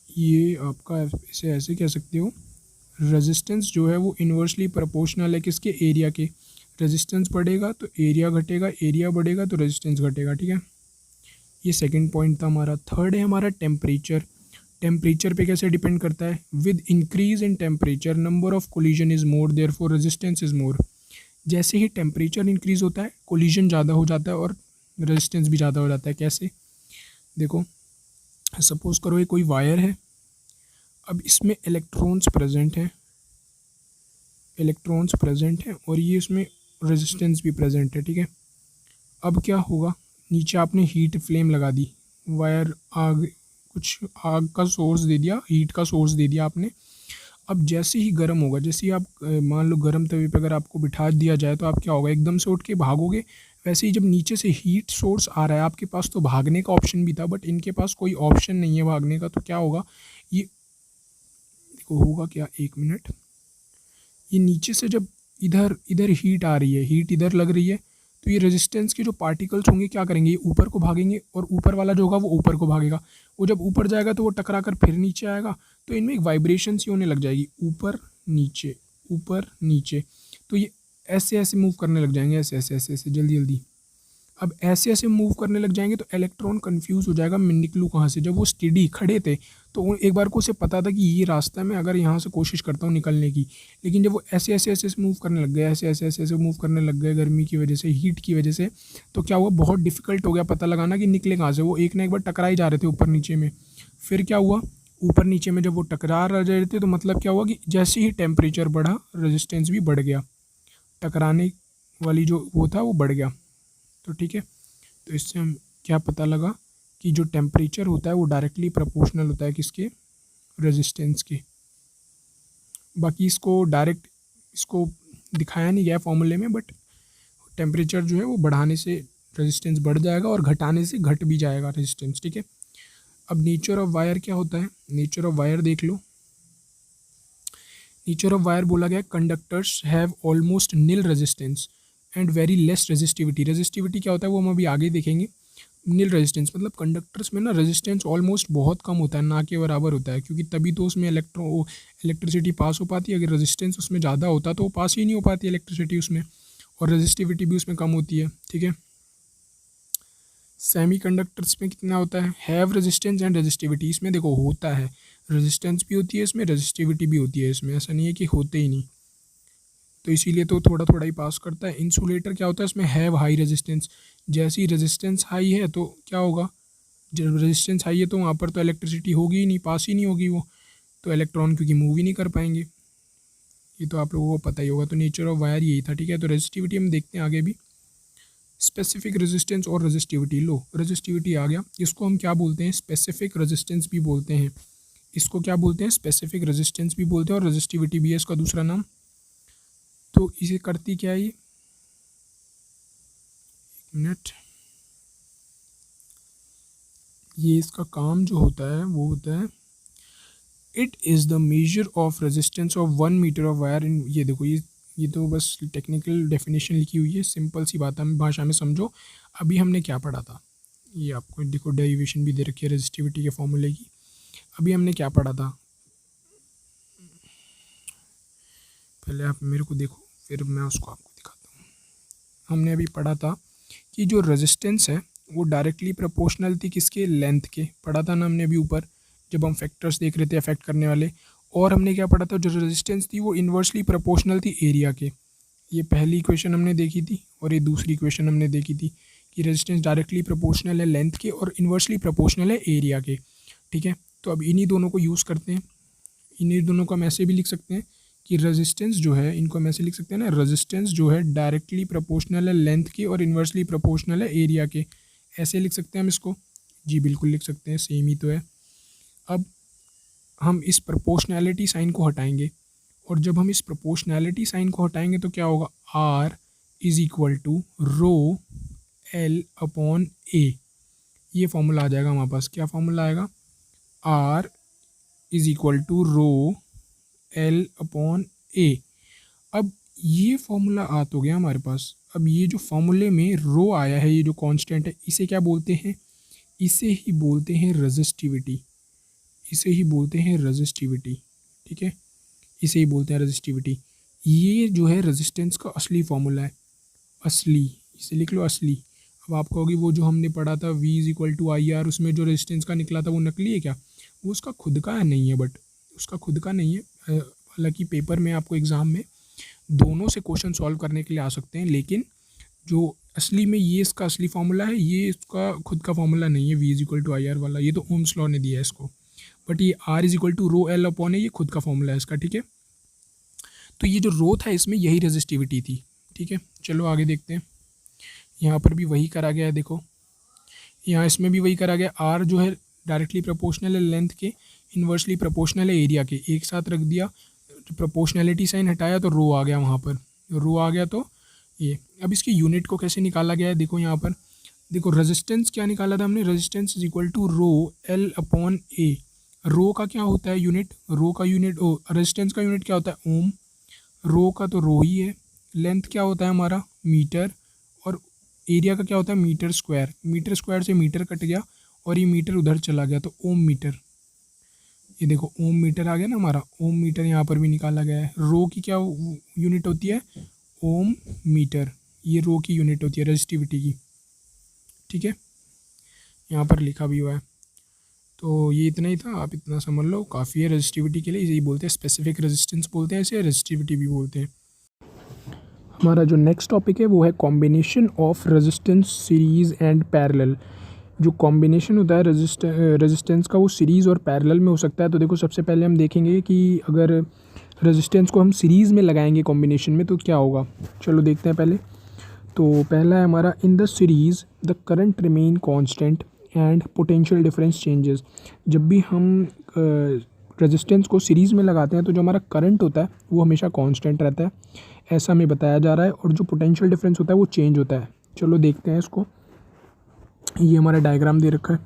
ये आपका इसे ऐसे कह सकते हो, रेजिस्टेंस जो है वो इन्वर्सली प्रोपोर्शनल है किसके, एरिया के। रेजिस्टेंस बढ़ेगा तो एरिया घटेगा, एरिया बढ़ेगा तो रेजिस्टेंस घटेगा, ठीक है। ये सेकंड पॉइंट था हमारा। थर्ड है हमारा टेम्परेचर। टेम्परेचर पे कैसे डिपेंड करता है, with increase in temperature number of collision is more, therefore resistance is more. जैसे ही टेम्परेचर इंक्रीज़ होता है कोलिजन ज़्यादा हो जाता है और रेजिस्टेंस भी ज़्यादा हो जाता है। कैसे, देखो सपोज़ करो ये कोई वायर है, अब इसमें इलेक्ट्रॉन्स प्रेजेंट हैं, इलेक्ट्रॉन्स प्रेजेंट हैं और ये इसमें रेजिस्टेंस भी प्रेजेंट है, ठीक है। अब क्या होगा, नीचे आपने हीट फ्लेम लगा दी, वायर आग, कुछ आग का सोर्स दे दिया, हीट का सोर्स दे दिया आपने। अब जैसे ही गर्म होगा, जैसे ही आप मान लो गर्म तवे पे अगर आपको बिठा दिया जाए तो आप क्या होगा, एकदम से उठ के भागोगे। वैसे ही जब नीचे से हीट सोर्स आ रहा है आपके पास तो भागने का ऑप्शन भी था, बट इनके पास कोई ऑप्शन नहीं है भागने का, तो क्या होगा, ये देखो होगा क्या, एक मिनट, ये नीचे से जब इधर इधर हीट आ रही है, हीट इधर लग रही है, तो ये रेजिस्टेंस के जो पार्टिकल्स होंगे क्या करेंगे, ये ऊपर को भागेंगे और ऊपर वाला जो होगा वो ऊपर को भागेगा। वो जब ऊपर जाएगा तो वो टकरा कर फिर नीचे आएगा, तो इनमें एक वाइब्रेशन सी होने लग जाएगी, ऊपर नीचे ऊपर नीचे। तो ये ऐसे ऐसे मूव करने लग जाएंगे, ऐसे ऐसे ऐसे ऐसे जल्दी जल्दी। अब ऐसे ऐसे मूव करने लग जाएंगे तो इलेक्ट्रॉन कंफ्यूज हो जाएगा, मैं निकलूँ कहाँ से। जब वो स्टेडी खड़े थे तो एक बार को उसे पता था कि ये रास्ता में अगर यहाँ से कोशिश करता हूँ निकलने की, लेकिन जब वो ऐसे ऐसे ऐसे मूव करने लग गए, ऐसे ऐसे ऐसे ऐसे मूव करने लग गए गर्मी की वजह से, हीट की वजह से, तो क्या हुआ, बहुत डिफिकल्ट हो गया पता लगाना कि निकले कहाँ से। वो एक ना एक बार टकरा ही जा रहे थे ऊपर नीचे में। फिर क्या हुआ, ऊपर नीचे में जब वो टकरा रहे थे तो मतलब क्या हुआ कि जैसे ही टेम्परेचर बढ़ा रेजिस्टेंस भी बढ़ गया, टकराने वाली जो वो था वो बढ़ गया। तो ठीक है, तो इससे हम क्या पता लगा कि जो टेम्परेचर होता है वो डायरेक्टली प्रोपोर्शनल होता है किसके, रेजिस्टेंस के। बाकी इसको डायरेक्ट इसको दिखाया नहीं गया फॉर्मूले में, बट टेम्परेचर जो है वो बढ़ाने से रेजिस्टेंस बढ़ जाएगा और घटाने से घट भी जाएगा रेजिस्टेंस, ठीक है। अब नेचर ऑफ वायर क्या होता है, नेचर ऑफ वायर देख लो। नेचर ऑफ वायर बोला गया conductors have almost nil resistance and very less resistivity. Resistivity क्या होता है वो हम अभी आगे देखेंगे। नील रेजिस्टेंस मतलब कंडक्टर्स में ना रेजिस्टेंस ऑलमोस्ट बहुत कम होता है, ना के बराबर होता है, क्योंकि तभी तो उसमें इलेक्ट्रिसिटी पास हो पाती है। अगर रेजिस्टेंस उसमें ज़्यादा होता तो वो पास ही नहीं हो पाती इलेक्ट्रिसिटी उसमें, और रेजिस्टिविटी भी उसमें कम होती है, ठीक है। सेमी कंडक्टर्स में कितना होता है, हैव रेजिस्टेंस एंड रेजिस्टिविटी। इसमें देखो होता है, रेजिस्टेंस भी होती है इसमें, रेजिस्टिविटी भी होती है इसमें, ऐसा नहीं है कि होते ही नहीं। तो इसीलिए तो थोड़ा थोड़ा ही पास करता है। इंसुलेटर क्या होता है, इसमें हैव हाई रेजिस्टेंस। जैसी रेजिस्टेंस हाई है तो क्या होगा, जब रेजिस्टेंस हाई है तो वहाँ पर तो इलेक्ट्रिसिटी होगी ही नहीं, पास ही नहीं होगी वो, तो इलेक्ट्रॉन क्योंकि मूव ही नहीं कर पाएंगे। ये तो आप लोगों को पता ही होगा। तो नेचर ऑफ वायर यही था, ठीक है। तो रेजिस्टिविटी हम देखते हैं आगे भी। स्पेसिफिक रेजिस्टेंस और रेजिस्टिविटी, लो रेजिस्टिविटी आ गया, इसको हम क्या बोलते हैं, स्पेसिफिक रेजिस्टेंस भी बोलते हैं। इसको क्या बोलते हैं, स्पेसिफिक रेजिस्टेंस भी बोलते हैं, और रेजिस्टिविटी भी है इसका दूसरा नाम। तो इसे करती क्या है ये, एक मिनट, ये इसका काम जो होता है वो होता है, it is the measure of resistance of 1 metre of wire in. ये देखो ये तो बस टेक्निकल डेफिनेशन लिखी हुई है, सिंपल सी बात है, भाषा में समझो। अभी हमने क्या पढ़ा था, ये आपको देखो डेरिवेशन भी दे रखी है रेजिस्टिविटी के फॉर्मूले की। अभी हमने क्या पढ़ा था, पहले आप मेरे को देखो फिर मैं उसको आपको दिखाता हूँ। हमने अभी पढ़ा था कि जो रेजिस्टेंस है वो डायरेक्टली प्रोपोर्शनल थी किसके, लेंथ के। पढ़ा था ना हमने अभी ऊपर जब हम फैक्टर्स देख रहे थे अफेक्ट करने वाले। और हमने क्या पढ़ा था, जो रेजिस्टेंस थी वो इन्वर्सली प्रोपोर्शनल थी एरिया के। ये पहली इक्वेशन हमने देखी थी और ये दूसरी इक्वेशन हमने देखी थी कि रेजिस्टेंस डायरेक्टली प्रोपोर्शनल है लेंथ के और इन्वर्सली प्रोपोर्शनल है एरिया के। ठीक है, तो अब इन्हीं दोनों को यूज़ करते हैं। इन्हीं दोनों को हम ऐसे भी लिख सकते हैं कि रेजिस्टेंस जो है, इनको हम ऐसे लिख सकते हैं ना, रेजिस्टेंस जो है डायरेक्टली प्रोपोर्शनल है लेंथ के और इन्वर्सली प्रोपोर्शनल है एरिया के। ऐसे लिख सकते हैं हम इसको। जी बिल्कुल लिख सकते हैं, सेम ही तो है। अब हम इस प्रोपोर्शनैलिटी साइन को हटाएंगे और जब हम इस प्रोपोर्शनैलिटी साइन को हटाएंगे तो क्या होगा, R is equal to rho L upon A. ये फॉर्मूला आ जाएगा हमारे पास। क्या फॉर्मूला आएगा, R is equal to rho L upon A. अब ये फॉर्मूला आ तो गया हमारे पास। अब ये जो फॉर्मूले में रो आया है, ये जो कांस्टेंट है, इसे क्या बोलते हैं, इसे ही बोलते हैं रेजिस्टिविटी। इसे ही बोलते हैं रेजिस्टिविटी। ठीक है, इसे ही बोलते हैं रेजिस्टिविटी। ये जो है रेजिस्टेंस का असली फॉर्मूला है, असली, इसे लिख लो असली। अब आप कहोगे वो जो हमने पढ़ा था V is equal to I R, उसमें जो रेजिस्टेंस का निकला था वो नकली है क्या, वो उसका खुद का नहीं है। बट उसका खुद का नहीं है। हालांकि पेपर में आपको एग्ज़ाम में दोनों से क्वेश्चन सॉल्व करने के लिए आ सकते हैं, लेकिन जो असली में ये इसका असली फार्मूला है, ये इसका खुद का फार्मूला नहीं है V is equal to I R वाला। ये तो ओम्स लॉ ने दिया है इसको, बट ये R is equal to rho L upon है, ये खुद का फार्मूला है इसका। ठीक है, तो ये जो रो था इसमें यही रेजिस्टिविटी थी। ठीक है, चलो आगे देखते हैं। यहाँ पर भी वही करा गया है, देखो यहाँ इसमें भी वही करा गया। R जो है डायरेक्टली प्रोपोर्शनल है लेंथ के, इन्वर्सली प्रोपोर्शनल है एरिया के। एक साथ रख दिया, प्रोपोर्शनैलिटी साइन हटाया तो रो आ गया, वहाँ पर रो आ गया। तो ये अब इसकी यूनिट को कैसे निकाला गया है, देखो यहाँ पर देखो रेजिस्टेंस क्या निकाला था हमने, resistance is equal to rho L upon A. Rho का क्या होता है यूनिट, रो का यूनिट रेजिस्टेंस का यूनिट क्या होता है, ओम। रो का तो रो ही है। लेंथ क्या होता है हमारा, मीटर। और एरिया का क्या होता है, मीटर स्क्वायर। मीटर स्क्वायर से मीटर कट गया और ये मीटर उधर चला गया तो ओम मीटर। ये देखो ओम मीटर आ गया ना हमारा, ओम मीटर यहाँ पर भी निकाला गया है। रो की क्या यूनिट होती है, ओम मीटर। ये रो की यूनिट होती है रेजिस्टिविटी की। ठीक है, यहाँ पर लिखा भी हुआ है। तो ये इतना ही था, आप इतना समझ लो काफ़ी है रेजिस्टिविटी के लिए। इसे ही बोलते हैं स्पेसिफिक रेजिस्टेंस बोलते हैं, इसे रेजिस्टिविटी भी बोलते हैं। हमारा जो नेक्स्ट टॉपिक है वो है combination of resistance series and parallel. जो कॉम्बिनेशन होता है रेजिस्टेंस का वो सीरीज़ और पैरेलल में हो सकता है। तो देखो सबसे पहले हम देखेंगे कि अगर रेजिस्टेंस को हम सीरीज़ में लगाएंगे कॉम्बिनेशन में तो क्या होगा। चलो देखते हैं पहले। तो पहला है हमारा, in the series the current remain constant and potential difference changes. जब भी हम रेजिस्टेंस को सीरीज़ में लगाते हैं तो जो हमारा करंट होता है वो हमेशा कांस्टेंट रहता है, ऐसा हमें बताया जा रहा है। और जो पोटेंशियल डिफरेंस होता है वो चेंज होता है। चलो देखते हैं इसको। ये हमारा डायग्राम दे रखा है,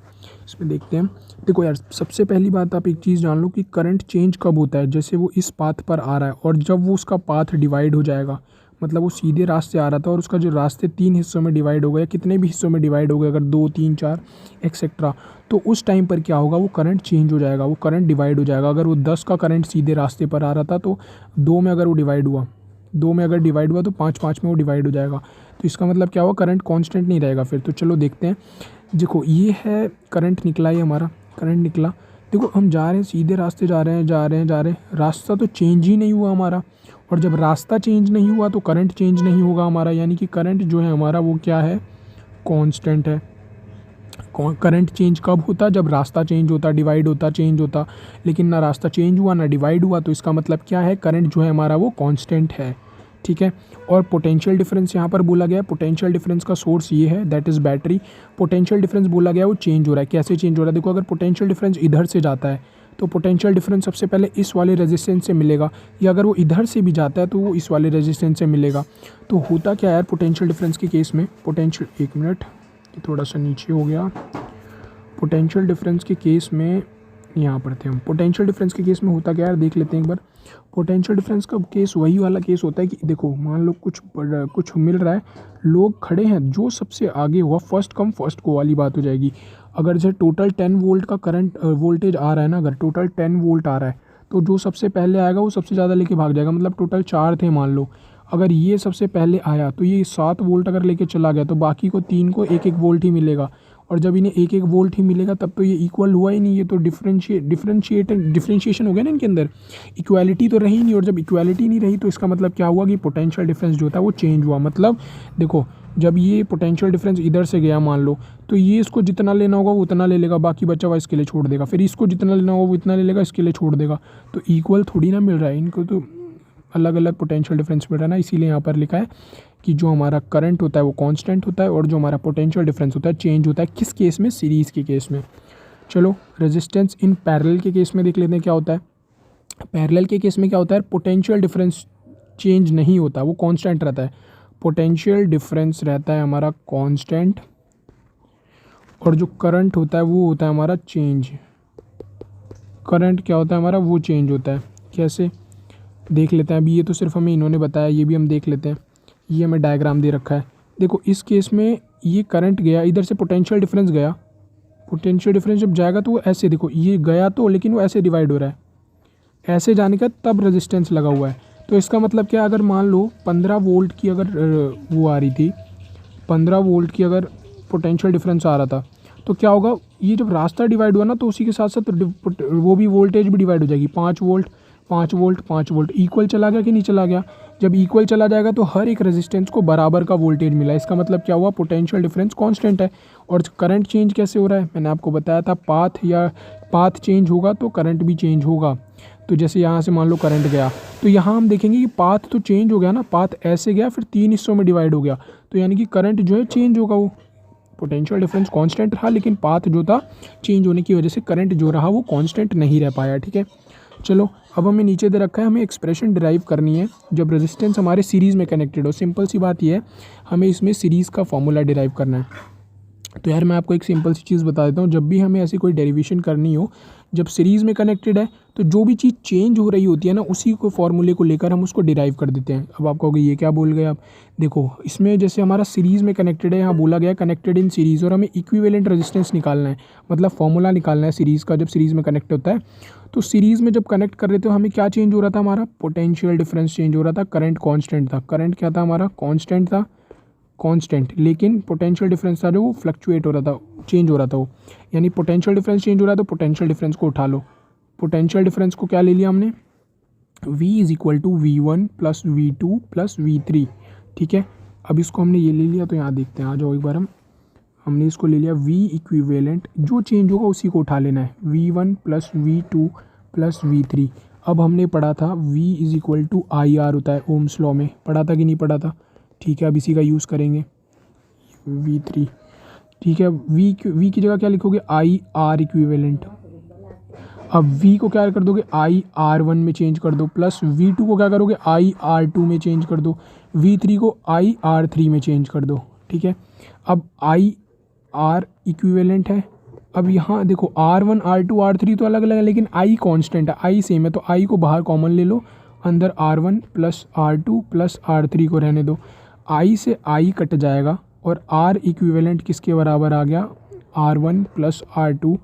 इसमें देखते हैं। देखो यार, सबसे पहली बात आप एक चीज़ जान लो कि करंट चेंज कब होता है, जैसे वो इस पाथ पर आ रहा है और जब वो उसका पाथ डिवाइड हो जाएगा, मतलब वो सीधे रास्ते आ रहा था और उसका जो रास्ते 3 हिस्सों में डिवाइड हो गया, कितने भी हिस्सों में डिवाइड हो गए, अगर 2, 3, 4 एक्सेट्रा, तो उस टाइम पर क्या होगा, वो करंट चेंज हो जाएगा, वो करंट डिवाइड हो जाएगा। अगर वो 10 का करंट सीधे रास्ते पर आ रहा था तो 2 में अगर वो डिवाइड हुआ, 2 में अगर डिवाइड हुआ तो 5 में वो डिवाइड हो जाएगा। तो इसका मतलब क्या हुआ, करंट कांस्टेंट नहीं रहेगा फिर। तो चलो देखते हैं। देखो ये है करंट निकला, ये हमारा करंट निकला। देखो हम जा रहे हैं, सीधे रास्ते जा रहे हैं, रास्ता तो चेंज ही नहीं हुआ हमारा। और जब रास्ता चेंज नहीं हुआ तो करंट चेंज नहीं होगा हमारा, यानी कि करंट जो है हमारा वो क्या है, कांस्टेंट है। करंट चेंज कब होता, जब रास्ता चेंज होता, डिवाइड होता, चेंज होता। लेकिन ना रास्ता चेंज हुआ ना डिवाइड हुआ, तो इसका मतलब क्या है, करंट जो है हमारा वो कांस्टेंट है। ठीक है, और पोटेंशियल डिफरेंस यहाँ पर बोला गया है। पोटेंशियल डिफरेंस का सोर्स ये है, that is battery. Potential difference बोला गया है वो चेंज हो रहा है। कैसे चेंज हो रहा है, देखो अगर पोटेंशियल डिफरेंस इधर से जाता है तो पोटेंशियल डिफरेंस सबसे पहले इस वाले रेजिस्टेंस से मिलेगा, या अगर वो इधर से भी जाता है तो वो इस वाले रेजिस्टेंस से मिलेगा। तो होता क्या है यार पोटेंशियल डिफरेंस के केस में, पोटेंशियल, एक मिनट थोड़ा सा नीचे हो गया। पोटेंशियल डिफरेंस के केस में यहाँ पर थे हम। पोटेंशियल डिफरेंस के केस में होता क्या है देख लेते हैं एक बार। पोटेंशियल डिफरेंस का केस वही वाला केस होता है कि देखो मान लो कुछ मिल रहा है, लोग खड़े हैं, जो सबसे आगे हुआ फर्स्ट कम फर्स्ट को वाली बात हो जाएगी। अगर जैसे टोटल 10 वोल्ट का करंट वोल्टेज आ रहा है ना, अगर टोटल 10 वोल्ट आ रहा है तो जो सबसे पहले आएगा वो सबसे ज़्यादा लेके भाग जाएगा। मतलब टोटल 4 थे मान लो, अगर ये सबसे पहले आया तो ये 7 वोल्ट अगर लेके चला गया तो बाकी को 3 को 1-1 वोल्ट ही मिलेगा, और जब इन्हें 1-1 वोल्ट ही मिलेगा तब तो ये इक्वल हुआ ही नहीं, ये तो डिफरेंशिएशन हो गया ना इनके अंदर, इक्वालिटी तो रही नहीं। और जब इक्वालिटी नहीं रही तो इसका मतलब क्या हुआ कि पोटेंशियल डिफरेंस जो था वो चेंज हुआ। मतलब देखो, जब ये पोटेंशियल डिफरेंस इधर से गया मान लो, तो ये इसको जितना लेना होगा वो उतना ले लेगा, बाकी बचा हुआ इसके लिए छोड़ देगा, फिर इसको जितना लेना होगा वो इतना ले लेगा, इसके लिए छोड़ देगा। तो इक्वल थोड़ी ना मिल रहा है इनको, तो अलग अलग पोटेंशियल डिफरेंस मिल रहा है ना, इसीलिए यहाँ पर लिखा है कि जो हमारा करंट होता है वो कांस्टेंट होता है और जो हमारा पोटेंशियल डिफरेंस होता है चेंज होता है। किस केस में? सीरीज़ के केस में। चलो रेजिस्टेंस इन पैरेलल के केस में देख लेते हैं क्या होता है। पैरेलल के केस में क्या होता है, पोटेंशियल डिफरेंस चेंज नहीं होता, वो कांस्टेंट रहता है। पोटेंशियल डिफरेंस रहता है हमारा कांस्टेंट, और जो करंट होता है वो होता है हमारा चेंज। करंट क्या होता है हमारा, वो चेंज होता है। कैसे देख लेते हैं अभी, ये तो सिर्फ हमें इन्होंने बताया, ये भी हम देख लेते हैं। ये हमें डायग्राम दे रखा है, देखो इस केस में ये करंट गया, इधर से पोटेंशियल डिफरेंस गया, पोटेंशियल डिफरेंस जब जाएगा तो वो ऐसे, देखो ये गया तो लेकिन वो ऐसे डिवाइड हो रहा है, ऐसे जाने का तब रेजिस्टेंस लगा हुआ है। तो इसका मतलब क्या, अगर मान लो 15 वोल्ट की अगर वो आ रही थी, 15 वोल्ट की अगर पोटेंशियल डिफरेंस आ रहा था, तो क्या होगा, ये जब रास्ता डिवाइड हुआ ना तो उसी के साथ साथ वो भी वोल्टेज भी डिवाइड हो जाएगी। 5 वोल्ट 5 वोल्ट 5 वोल्ट, इक्वल चला गया कि नहीं चला गया? जब इक्वल चला जाएगा तो हर एक रेजिस्टेंस को बराबर का वोल्टेज मिला, इसका मतलब क्या हुआ, पोटेंशियल डिफरेंस कांस्टेंट है। और करंट चेंज कैसे हो रहा है, मैंने आपको बताया था, पाथ चेंज होगा तो करंट भी चेंज होगा। तो जैसे यहाँ से मान लो करंट गया, तो यहाँ हम देखेंगे कि पाथ तो चेंज हो गया ना, पाथ ऐसे गया फिर 3 हिस्सों में डिवाइड हो गया, तो यानी कि करंट जो है चेंज होगा। वो पोटेंशियल डिफरेंस कांस्टेंट रहा लेकिन पाथ जो था चेंज होने की वजह से करंट जो रहा वो कांस्टेंट नहीं रह पाया। ठीक है, चलो अब हमें नीचे दे रखा है, हमें एक्सप्रेशन डिराइव करनी है जब रेजिस्टेंस हमारे सीरीज़ में कनेक्टेड हो। सिंपल सी बात ये है, हमें इसमें सीरीज़ का फॉर्मूला डिराइव करना है। तो यार मैं आपको एक सिंपल सी चीज़ बता देता हूँ, जब भी हमें ऐसी कोई डेरिवेशन करनी हो, जब सीरीज़ में कनेक्टेड है तो जो भी चीज़ चेंज हो रही होती है ना, उसी को फॉर्मूले को लेकर हम उसको डिराइव कर देते हैं। अब आप कहोगे ये क्या बोल गए आप, देखो इसमें जैसे हमारा सीरीज़ में कनेक्टेड है, यहाँ बोला गया कनेक्टेड इन सीरीज़, और हमें इक्विवेलेंट रेजिस्टेंस निकालना है, मतलब फॉर्मूला निकालना है सीरीज़ का। जब सीरीज़ में कनेक्ट होता है तो सीरीज़ में जब कनेक्ट कर रहे थे हमें क्या चेंज हो रहा था, हमारा पोटेंशियल डिफरेंस चेंज हो रहा था, करंट कॉन्स्टेंट था। करंट क्या था हमारा, कॉन्स्टेंट था, कांस्टेंट, लेकिन पोटेंशियल डिफरेंस था जो वो फ्लक्चुएट हो रहा था, चेंज हो रहा था वो। यानी पोटेंशियल डिफरेंस चेंज हो रहा है तो पोटेंशियल डिफरेंस को उठा लो। पोटेंशियल डिफरेंस को क्या ले लिया हमने, V is equal to V1 plus V2 plus V3। ठीक है, अब इसको हमने ये ले लिया, तो यहाँ देखते हैं, आ जाओ एक बार हमने इसको ले लिया V इक्विवेलेंट, जो चेंज होगा उसी को उठा लेना है, V1 plus V2 plus V3। अब हमने पढ़ा था V is equal to IR होता है, ओम्स लॉ में पढ़ा था कि नहीं पढ़ा था? ठीक है, अब इसी का यूज़ करेंगे, V3। ठीक है, V की जगह क्या लिखोगे, IR इक्विवेलेंट। अब V को क्या कर दोगे, IR1 में चेंज कर दो, प्लस V2 को क्या करोगे, IR2 में चेंज कर दो, V3 को IR3 में चेंज कर दो। ठीक है, अब IR इक्विवेलेंट है। अब यहाँ देखो R1 R2 R3 तो अलग अलग है लेकिन I कांस्टेंट है, I सेम है, तो I को बाहर कॉमन ले लो, अंदर R1 plus R2 plus R3 को रहने दो। I से I कट जाएगा और R इक्विवेलेंट किसके बराबर आ गया, R1 plus R2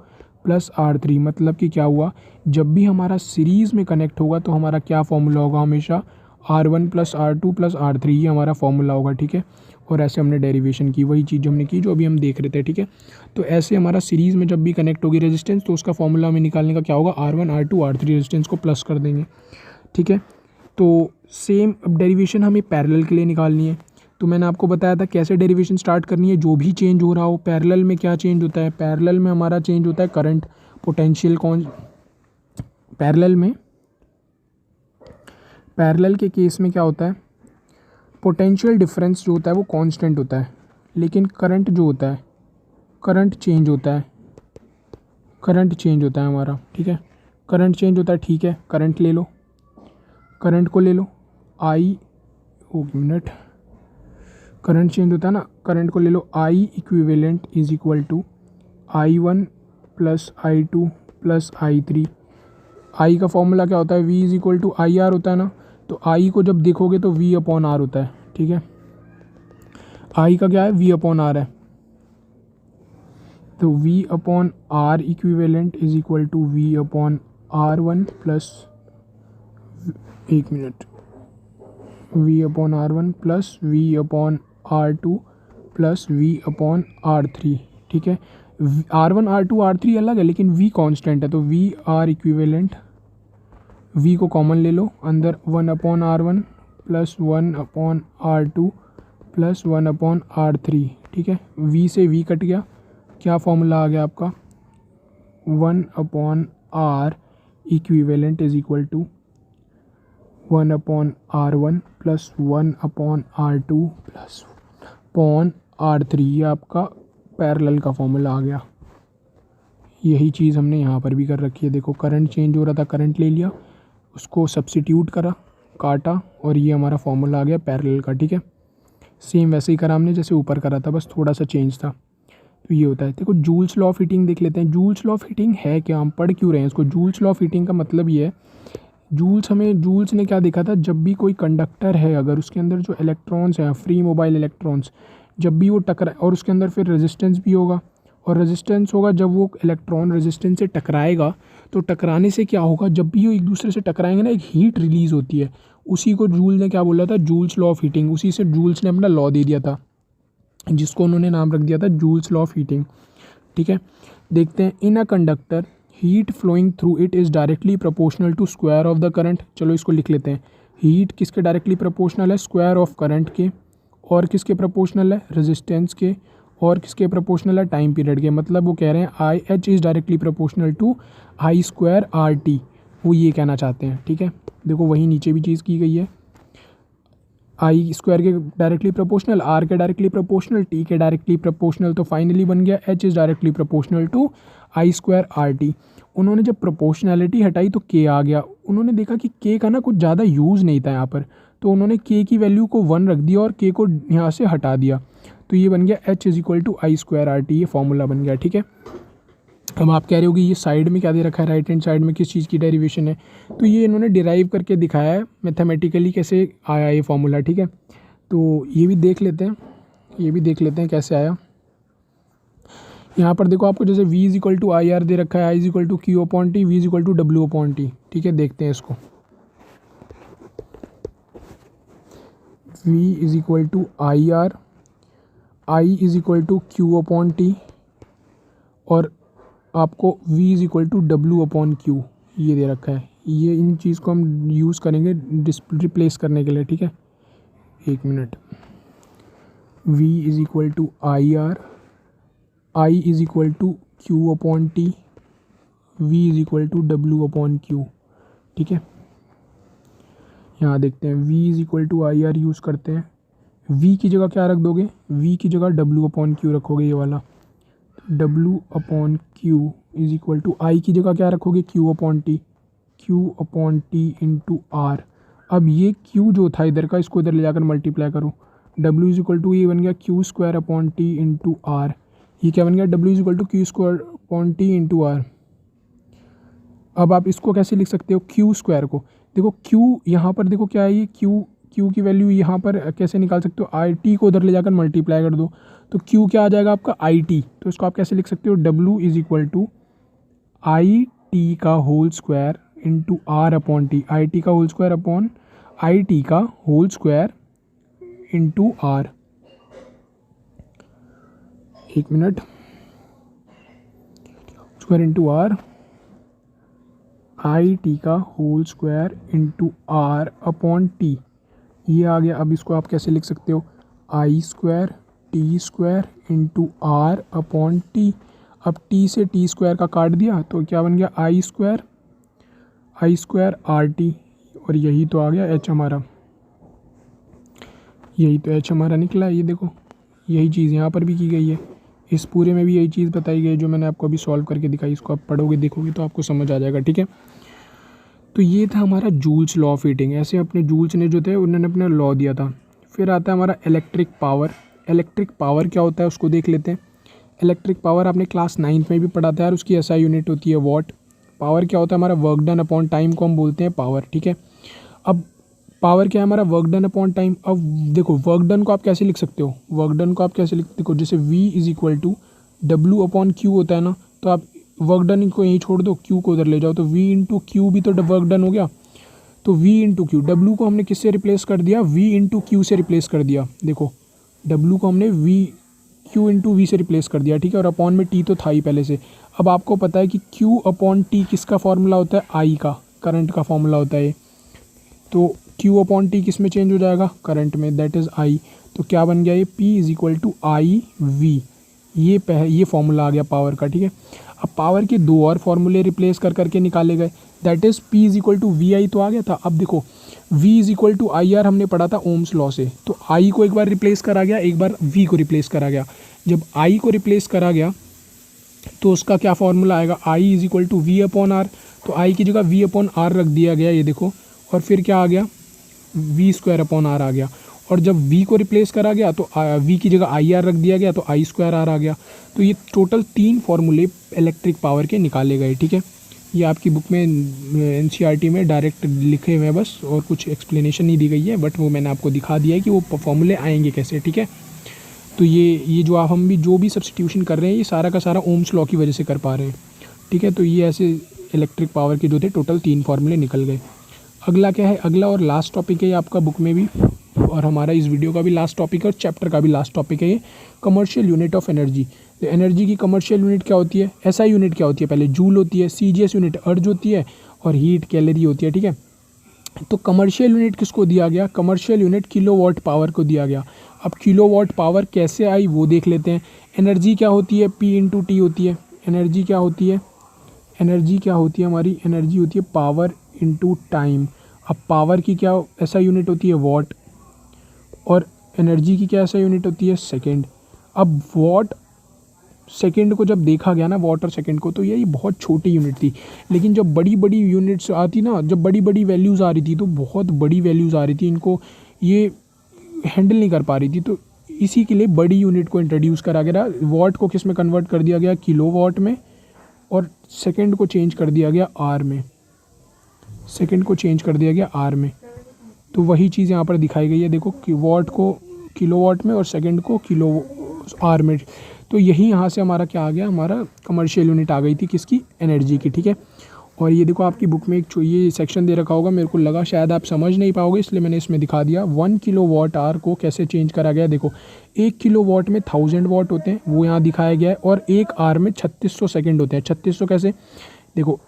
plus R3। मतलब कि क्या हुआ, जब भी हमारा सीरीज़ में कनेक्ट होगा तो हमारा क्या फॉर्मूला होगा, हमेशा R1 plus R2 plus R3 ही हमारा फॉर्मूला होगा। ठीक है, और ऐसे हमने डेरिवेशन की, वही चीज़ हमने की जो अभी हम देख रहे थे। ठीक है, तो ऐसे हमारा सीरीज़ में जब भी कनेक्ट होगी रेजिस्टेंस तो उसका फॉर्मूला हमें निकालने का क्या होगा, R1 R2 R3 रेजिस्टेंस को प्लस कर देंगे। ठीक है, तो सेम अब डेरिवेशन हमें पैरेलल के लिए निकालनी है। तो मैंने आपको बताया था कैसे डेरिवेशन स्टार्ट करनी है, जो भी चेंज हो रहा हो। पैरेलल में क्या चेंज होता है, पैरेलल में हमारा चेंज होता है करंट, पोटेंशियल पैरेलल के केस में क्या होता है, पोटेंशियल डिफरेंस जो होता है वो कांस्टेंट होता है, लेकिन करंट जो होता है, करंट चेंज होता है, करंट चेंज होता है हमारा। ठीक है, करंट चेंज होता है। ठीक है, करंट ले लो, करंट को ले लो, मिनट, करंट चेंज होता है ना, करंट को ले लो, I equivalent is equal to I1 plus I2 plus I3। I का फॉर्मूला क्या होता है, V is equal to IR होता है ना, तो I को जब देखोगे तो V अपॉन R होता है। ठीक है, I का क्या है, V अपॉन R है, तो V upon R equivalent is equal to V upon R1 plus, एक मिनट, V upon R1 plus V upon R2 plus V upon R3, ठीक है। R1 R2 R3 अलग है लेकिन V कांस्टेंट है, तो V R इक्विवेलेंट, V को कॉमन ले लो अंदर, 1 upon R1 plus 1 upon R2 plus 1 upon R3, ठीक है। V से V कट गया, क्या फॉर्मूला आ गया आपका, 1 upon R equivalent is equal to 1 upon R1 plus 1 upon R2 plus upon R3, ये आपका पैरेलल का फॉर्मूला आ गया। यही चीज़ हमने यहाँ पर भी कर रखी है। देखो करंट चेंज हो रहा था, करंट ले लिया, उसको सब्स्टिट्यूट करा, काटा, और ये हमारा फॉर्मूला आ गया पैरेलल का, ठीक है। सेम वैसे ही करा हमने जैसे ऊपर करा था, बस थोड़ा सा चेंज था। तो ये होता है। देखो जूल्स लॉ ऑफ हीटिंग देख लेते हैं। जूल्स लॉ ऑफ हीटिंग है क्या, हम पढ़ क्यों रहे हैं इसको। जूल्स लॉ ऑफ हीटिंग का मतलब ये है, जूल्स ने क्या देखा था, जब भी कोई कंडक्टर है अगर उसके अंदर जो इलेक्ट्रॉन्स हैं, फ्री मोबाइल इलेक्ट्रॉन्स, जब भी वो टकरा, और उसके अंदर फिर रेजिस्टेंस भी होगा, और रेजिस्टेंस होगा, जब वो इलेक्ट्रॉन रेजिस्टेंस से टकराएगा तो टकराने से क्या होगा, जब भी वो एक दूसरे से टकराएंगे ना, एक हीट रिलीज़ होती है। उसी को जूल ने क्या बोला था, जूल्स लॉ ऑफ हीटिंग। उसी से जूल्स ने अपना लॉ दे दिया था, जिसको उन्होंने नाम रख दिया था जूल्स लॉ ऑफ हीटिंग, ठीक है। देखते हैं, in a conductor heat flowing through it is directly proportional to square of the current. चलो इसको लिख लेते हैं। हीट किसके डायरेक्टली प्रोपोर्शनल है, स्क्वायर ऑफ करंट के, और किसके प्रोपोर्शनल है, रेजिस्टेंस के, और किसके प्रोपोर्शनल है, टाइम पीरियड के। मतलब वो कह रहे हैं I H is directly proportional to I square R T, वो ये कहना चाहते हैं, ठीक है। देखो वही नीचे भी चीज़ की गई है, आई स्क्वायर के डायरेक्टली प्रोपोर्शनल, आर के डायरेक्टली प्रोपोर्शनल, टी के डायरेक्टली प्रोपोर्शनल, तो फाइनली बन गया H is directly proportional to I square R T. उन्होंने जब प्रोपोर्शनैलिटी हटाई तो के आ गया। उन्होंने देखा कि के का ना कुछ ज़्यादा यूज़ नहीं था यहाँ पर, तो उन्होंने के की वैल्यू को 1 रख दिया और के को यहाँ से हटा दिया, तो ये बन गया H is equal to I square R T, ये फॉर्मूला बन गया, ठीक है। अब आप कह रहे हो कि ये साइड में क्या दे रखा है, राइट हैंड साइड में किस चीज़ की डेरिवेशन है, तो ये इन्होंने डिराइव करके दिखाया है मैथमेटिकली कैसे आया ये फॉर्मूला, ठीक है। तो ये भी देख लेते हैं, कैसे आया। यहाँ पर देखो आपको जैसे v is equal to I R दे रखा है, I is equal to Q upon T, V is equal to W upon T, ठीक है। देखते हैं इसको, v is equal to I R, I is equal to Q upon T, और आपको v is equal to W upon Q ये दे रखा है। ये इन चीज़ को हम यूज़ करेंगे रिप्लेस करने के लिए, ठीक है। एक minute, v is equal to I R, I is equal to Q upon T, V is equal to W upon Q, ठीक है। यहाँ देखते हैं, v is equal to I R use करते हैं, v की जगह क्या रख दोगे, v की जगह डब्ल्यू अपॉन क्यू रखोगे, ये वाला W upon Q is equal to I की जगह क्या रखोगे, Q upon T, Q upon T into R. अब ये q जो था इधर का, इसको इधर ले जाकर मल्टीप्लाई करो, w इज इक्वल टू ये बन गया Q square upon T into R. ये क्या बन गया, w is equal to Q square upon T into R. अब आप इसको कैसे लिख सकते हो, q स्क्वायर को, देखो q यहाँ पर देखो क्या है, ये q की वैल्यू यहाँ पर कैसे निकाल सकते हो, आई टी को उधर ले जाकर मल्टीप्लाई कर दो, तो q क्या आ जाएगा आपका आई टी। तो इसको आप कैसे लिख सकते हो, w is equal to I T का whole square into R upon T, I T का whole square upon I T का होल स्क्वायर इंटू आर। एक मिनट, square into R, I T का whole square into R upon T, ये आ गया। अब इसको आप कैसे लिख सकते हो, I square T square into R upon T. अब टी से टी स्क्वायर का काट दिया तो क्या बन गया, आई स्क्वायर आर टी, और यही तो आ गया एच हमारा, यही तो एच हमारा निकला है। ये देखो यही चीज़ यहाँ पर भी की गई है, इस पूरे में भी यही चीज़ बताई गई है जो मैंने आपको अभी सॉल्व करके दिखाई। इसको आप पढ़ोगे देखोगे तो आपको समझ आ जाएगा, ठीक है। तो ये था हमारा जूल्स लॉ ऑफ हीटिंग। ऐसे अपने जूल्स ने जो थे उन्होंने अपना लॉ दिया था। फिर आता है हमारा इलेक्ट्रिक पावर। इलेक्ट्रिक पावर क्या होता है उसको देख लेते हैं। इलेक्ट्रिक पावर आपने क्लास 9th में भी पढ़ा था यार, उसकी एसआई यूनिट होती है वॉट। पावर क्या होता है, हमारा वर्क डन अपॉन टाइम को हम बोलते हैं पावर, ठीक है। अब पावर क्या है हमारा, वर्क डन अपॉन टाइम। अब देखो वर्क डन को आप कैसे लिख सकते हो, वर्क डन को आप कैसे लिख, देखो जैसे v is equal to W upon Q होता है ना, तो आप वर्क डन को यहीं छोड़ दो, क्यू को उधर ले जाओ, तो v इंटू क्यू भी तो वर्क डन हो गया। तो V इंटू क्यू, डब्ल्यू को हमने किससे रिप्लेस कर दिया, V इंटू क्यू से रिप्लेस कर दिया। देखो डब्ल्यू को हमने क्यू इंटू वी से रिप्लेस कर दिया, ठीक है। और अपॉन में टी तो था ही पहले से। अब आपको पता है कि क्यू अपॉन टी किसका फॉर्मूला होता है, आई का, करंट का फॉर्मूला होता है। तो क्यू अपॉन टी किस में चेंज हो जाएगा, करंट में, दैट इज़ आई। तो क्या बन गया ये, P is equal to I V. ये फॉर्मूला आ गया पावर का, ठीक है। अब पावर के दो और फॉर्मूले रिप्लेस कर करके निकाले गए, that is P is equal to V I तो आ गया था। अब देखो V is equal to I R हमने पढ़ा था ओम्स लॉ से, तो I को एक बार रिप्लेस करा गया, एक बार V को रिप्लेस करा गया। जब I को रिप्लेस करा गया तो उसका क्या फॉर्मूला आएगा, I is equal to V upon R. तो I की जगह V अपॉन आर रख दिया गया, ये देखो, और फिर क्या आ गया, V स्क्वायर अपॉन आर आ गया। और जब V को रिप्लेस करा गया तो V की जगह आई आर रख दिया गया, तो आई स्क्वायर आर आ गया। तो ये टोटल 3 फॉर्मूले इलेक्ट्रिक पावर के निकाले गए, ठीक है। ये आपकी बुक में NCERT में डायरेक्ट लिखे हुए हैं बस, और कुछ एक्सप्लेनेशन नहीं दी गई है, बट वो मैंने आपको दिखा दिया है कि वो फॉर्मूले आएंगे कैसे, ठीक है। तो ये जो हम भी जो भी सब्स्टिट्यूशन कर रहे हैं, ये सारा का सारा ओम्स लॉ की वजह से कर पा रहे हैं, ठीक है। तो ये ऐसे इलेक्ट्रिक पावर के जो थे टोटल 3 फॉर्मूले निकल गए। अगला क्या है, अगला और लास्ट टॉपिक है आपका बुक में भी, और हमारा इस वीडियो का भी लास्ट टॉपिक है, और चैप्टर का भी लास्ट टॉपिक है ये, कमर्शियल यूनिट ऑफ एनर्जी। तो एनर्जी की कमर्शियल यूनिट क्या होती है, SI यूनिट क्या होती है, पहले जूल होती है, CGS यूनिट अर्ज होती है, और हीट कैलोरी होती है, ठीक है। तो कमर्शियल यूनिट किसको दिया गया, कमर्शियल यूनिट किलोवाट पावर को दिया गया। अब किलोवाट पावर कैसे आई वो देख लेते हैं। एनर्जी क्या होती है, P इंटू टी होती है। एनर्जी क्या होती है, एनर्जी क्या होती है हमारी, एनर्जी होती है पावर इंटू टाइम। अब पावर की क्या ऐसा यूनिट होती है, वॉट, और एनर्जी की क्या ऐसा यूनिट होती है, सेकेंड। अब वॉट सेकेंड को जब देखा गया ना, वॉट और सेकेंड को, तो ये बहुत छोटी यूनिट थी। लेकिन जब बड़ी बड़ी यूनिट्स आती ना, जब बड़ी बड़ी वैल्यूज़ आ रही थी, तो बहुत बड़ी वैल्यूज़ आ रही थी, इनको ये हैंडल नहीं कर पा रही थी। तो इसी के लिए बड़ी यूनिट को इंट्रोड्यूस करा गया। वॉट को किस में कन्वर्ट कर दिया गया, किलो वॉट में, और सेकेंड को चेंज कर दिया गया आर में। सेकेंड को चेंज कर दिया गया आर में। तो वही चीज़ यहाँ पर दिखाई गई है, देखो कि वॉट को किलोवाट में और सेकंड को किलो आर में। तो यही यहाँ से हमारा क्या आ गया, हमारा कमर्शियल यूनिट आ गई थी किसकी, एनर्जी की, ठीक है। और ये देखो आपकी बुक में एक ये सेक्शन दे रखा होगा, मेरे को लगा शायद आप समझ नहीं पाओगे, इसलिए मैंने इसमें दिखा दिया। 1 किलोवाट आवर को कैसे चेंज करा गया, देखो 1 किलोवाट में 1000 वाट होते हैं, वो यहाँ दिखाया गया है, और 1 आवर में 3600 सेकेंड होते हैं। 3600 कैसे, देखो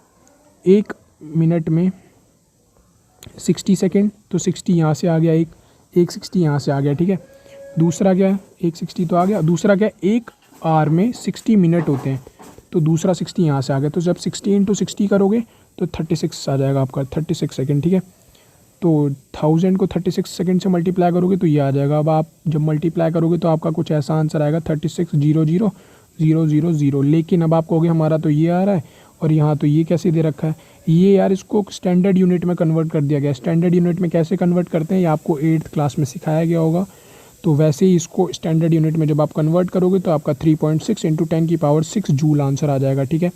1 मिनट में 60 सेकेंड, तो 60 यहाँ से आ गया, एक 60 यहाँ से आ गया, ठीक है। दूसरा क्या है, 160 तो आ गया। दूसरा क्या है, 1 आवर में 60 मिनट होते हैं, तो दूसरा 60 यहाँ से आ गया। तो जब 60 इंटू 60 करोगे तो 36 आ जाएगा आपका, 36 सेकेंड, ठीक है। तो 1000 को 36 सेकेंड से मल्टीप्लाई करोगे तो ये आ जाएगा। अब आप जब मल्टीप्लाई करोगे तो आपका कुछ ऐसा आंसर आएगा 36,000,000। लेकिन अब आप कहोगे हमारा तो ये आ रहा है, और यहाँ तो ये कैसे दे रखा है, ये यार इसको स्टैंडर्ड यूनिट में कन्वर्ट कर दिया गया। स्टैंडर्ड यूनिट में कैसे कन्वर्ट करते हैं ये आपको 8th क्लास में सिखाया गया होगा। तो वैसे ही इसको स्टैंडर्ड यूनिट में जब आप कन्वर्ट करोगे तो आपका 3.6 इंटू 10 की पावर 6 जूल आंसर आ जाएगा, ठीक है।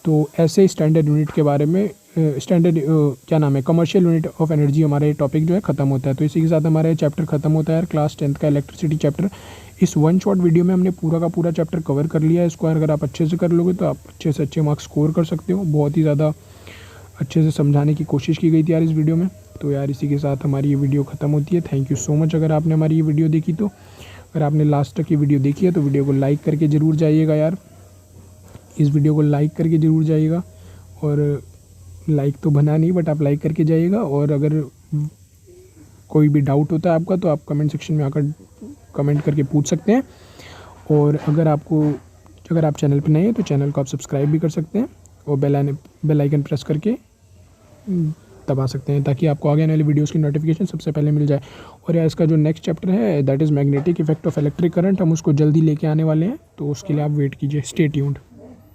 तो ऐसे स्टैंडर्ड यूनिट के बारे में स्टैंडर्ड क्या नाम है, कमर्शियल यूनिट ऑफ एनर्जी, हमारा ये टॉपिक जो है ख़त्म होता है। तो इसी के साथ हमारा ये चैप्टर ख़त्म होता है यार, क्लास 10th का इलेक्ट्रिसिटी चैप्टर। इस 1 शॉर्ट वीडियो में हमने पूरा का पूरा चैप्टर कवर कर लिया है। इसको अगर आप अच्छे से कर लोगे तो आप अच्छे से अच्छे मार्क्स स्कोर कर सकते हो। बहुत ही ज़्यादा अच्छे से समझाने की कोशिश की गई थी यार इस वीडियो में। तो यार इसी के साथ हमारी ये वीडियो ख़त्म होती है। Thank you so much. अगर आपने हमारी ये वीडियो देखी, तो अगर आपने लास्ट तक ये वीडियो देखी है तो वीडियो को लाइक करके ज़रूर जाइएगा यार, इस वीडियो को लाइक करके ज़रूर जाइएगा। और लाइक तो बना नहीं, बट आप लाइक करके जाइएगा। और अगर कोई भी डाउट होता है आपका तो आप कमेंट सेक्शन में आकर कमेंट करके पूछ सकते हैं। और अगर आप चैनल पर नए हैं तो चैनल को आप सब्सक्राइब भी कर सकते हैं, और बेल आइकन प्रेस करके दबा सकते हैं, ताकि आपको आगे आने वाली वीडियोस की नोटिफिकेशन सबसे पहले मिल जाए। और यार इसका जो नेक्स्ट चैप्टर है that is magnetic effect of electric current, हम उसको जल्दी लेके आने वाले हैं, तो उसके लिए आप वेट कीजिए। Stay tuned.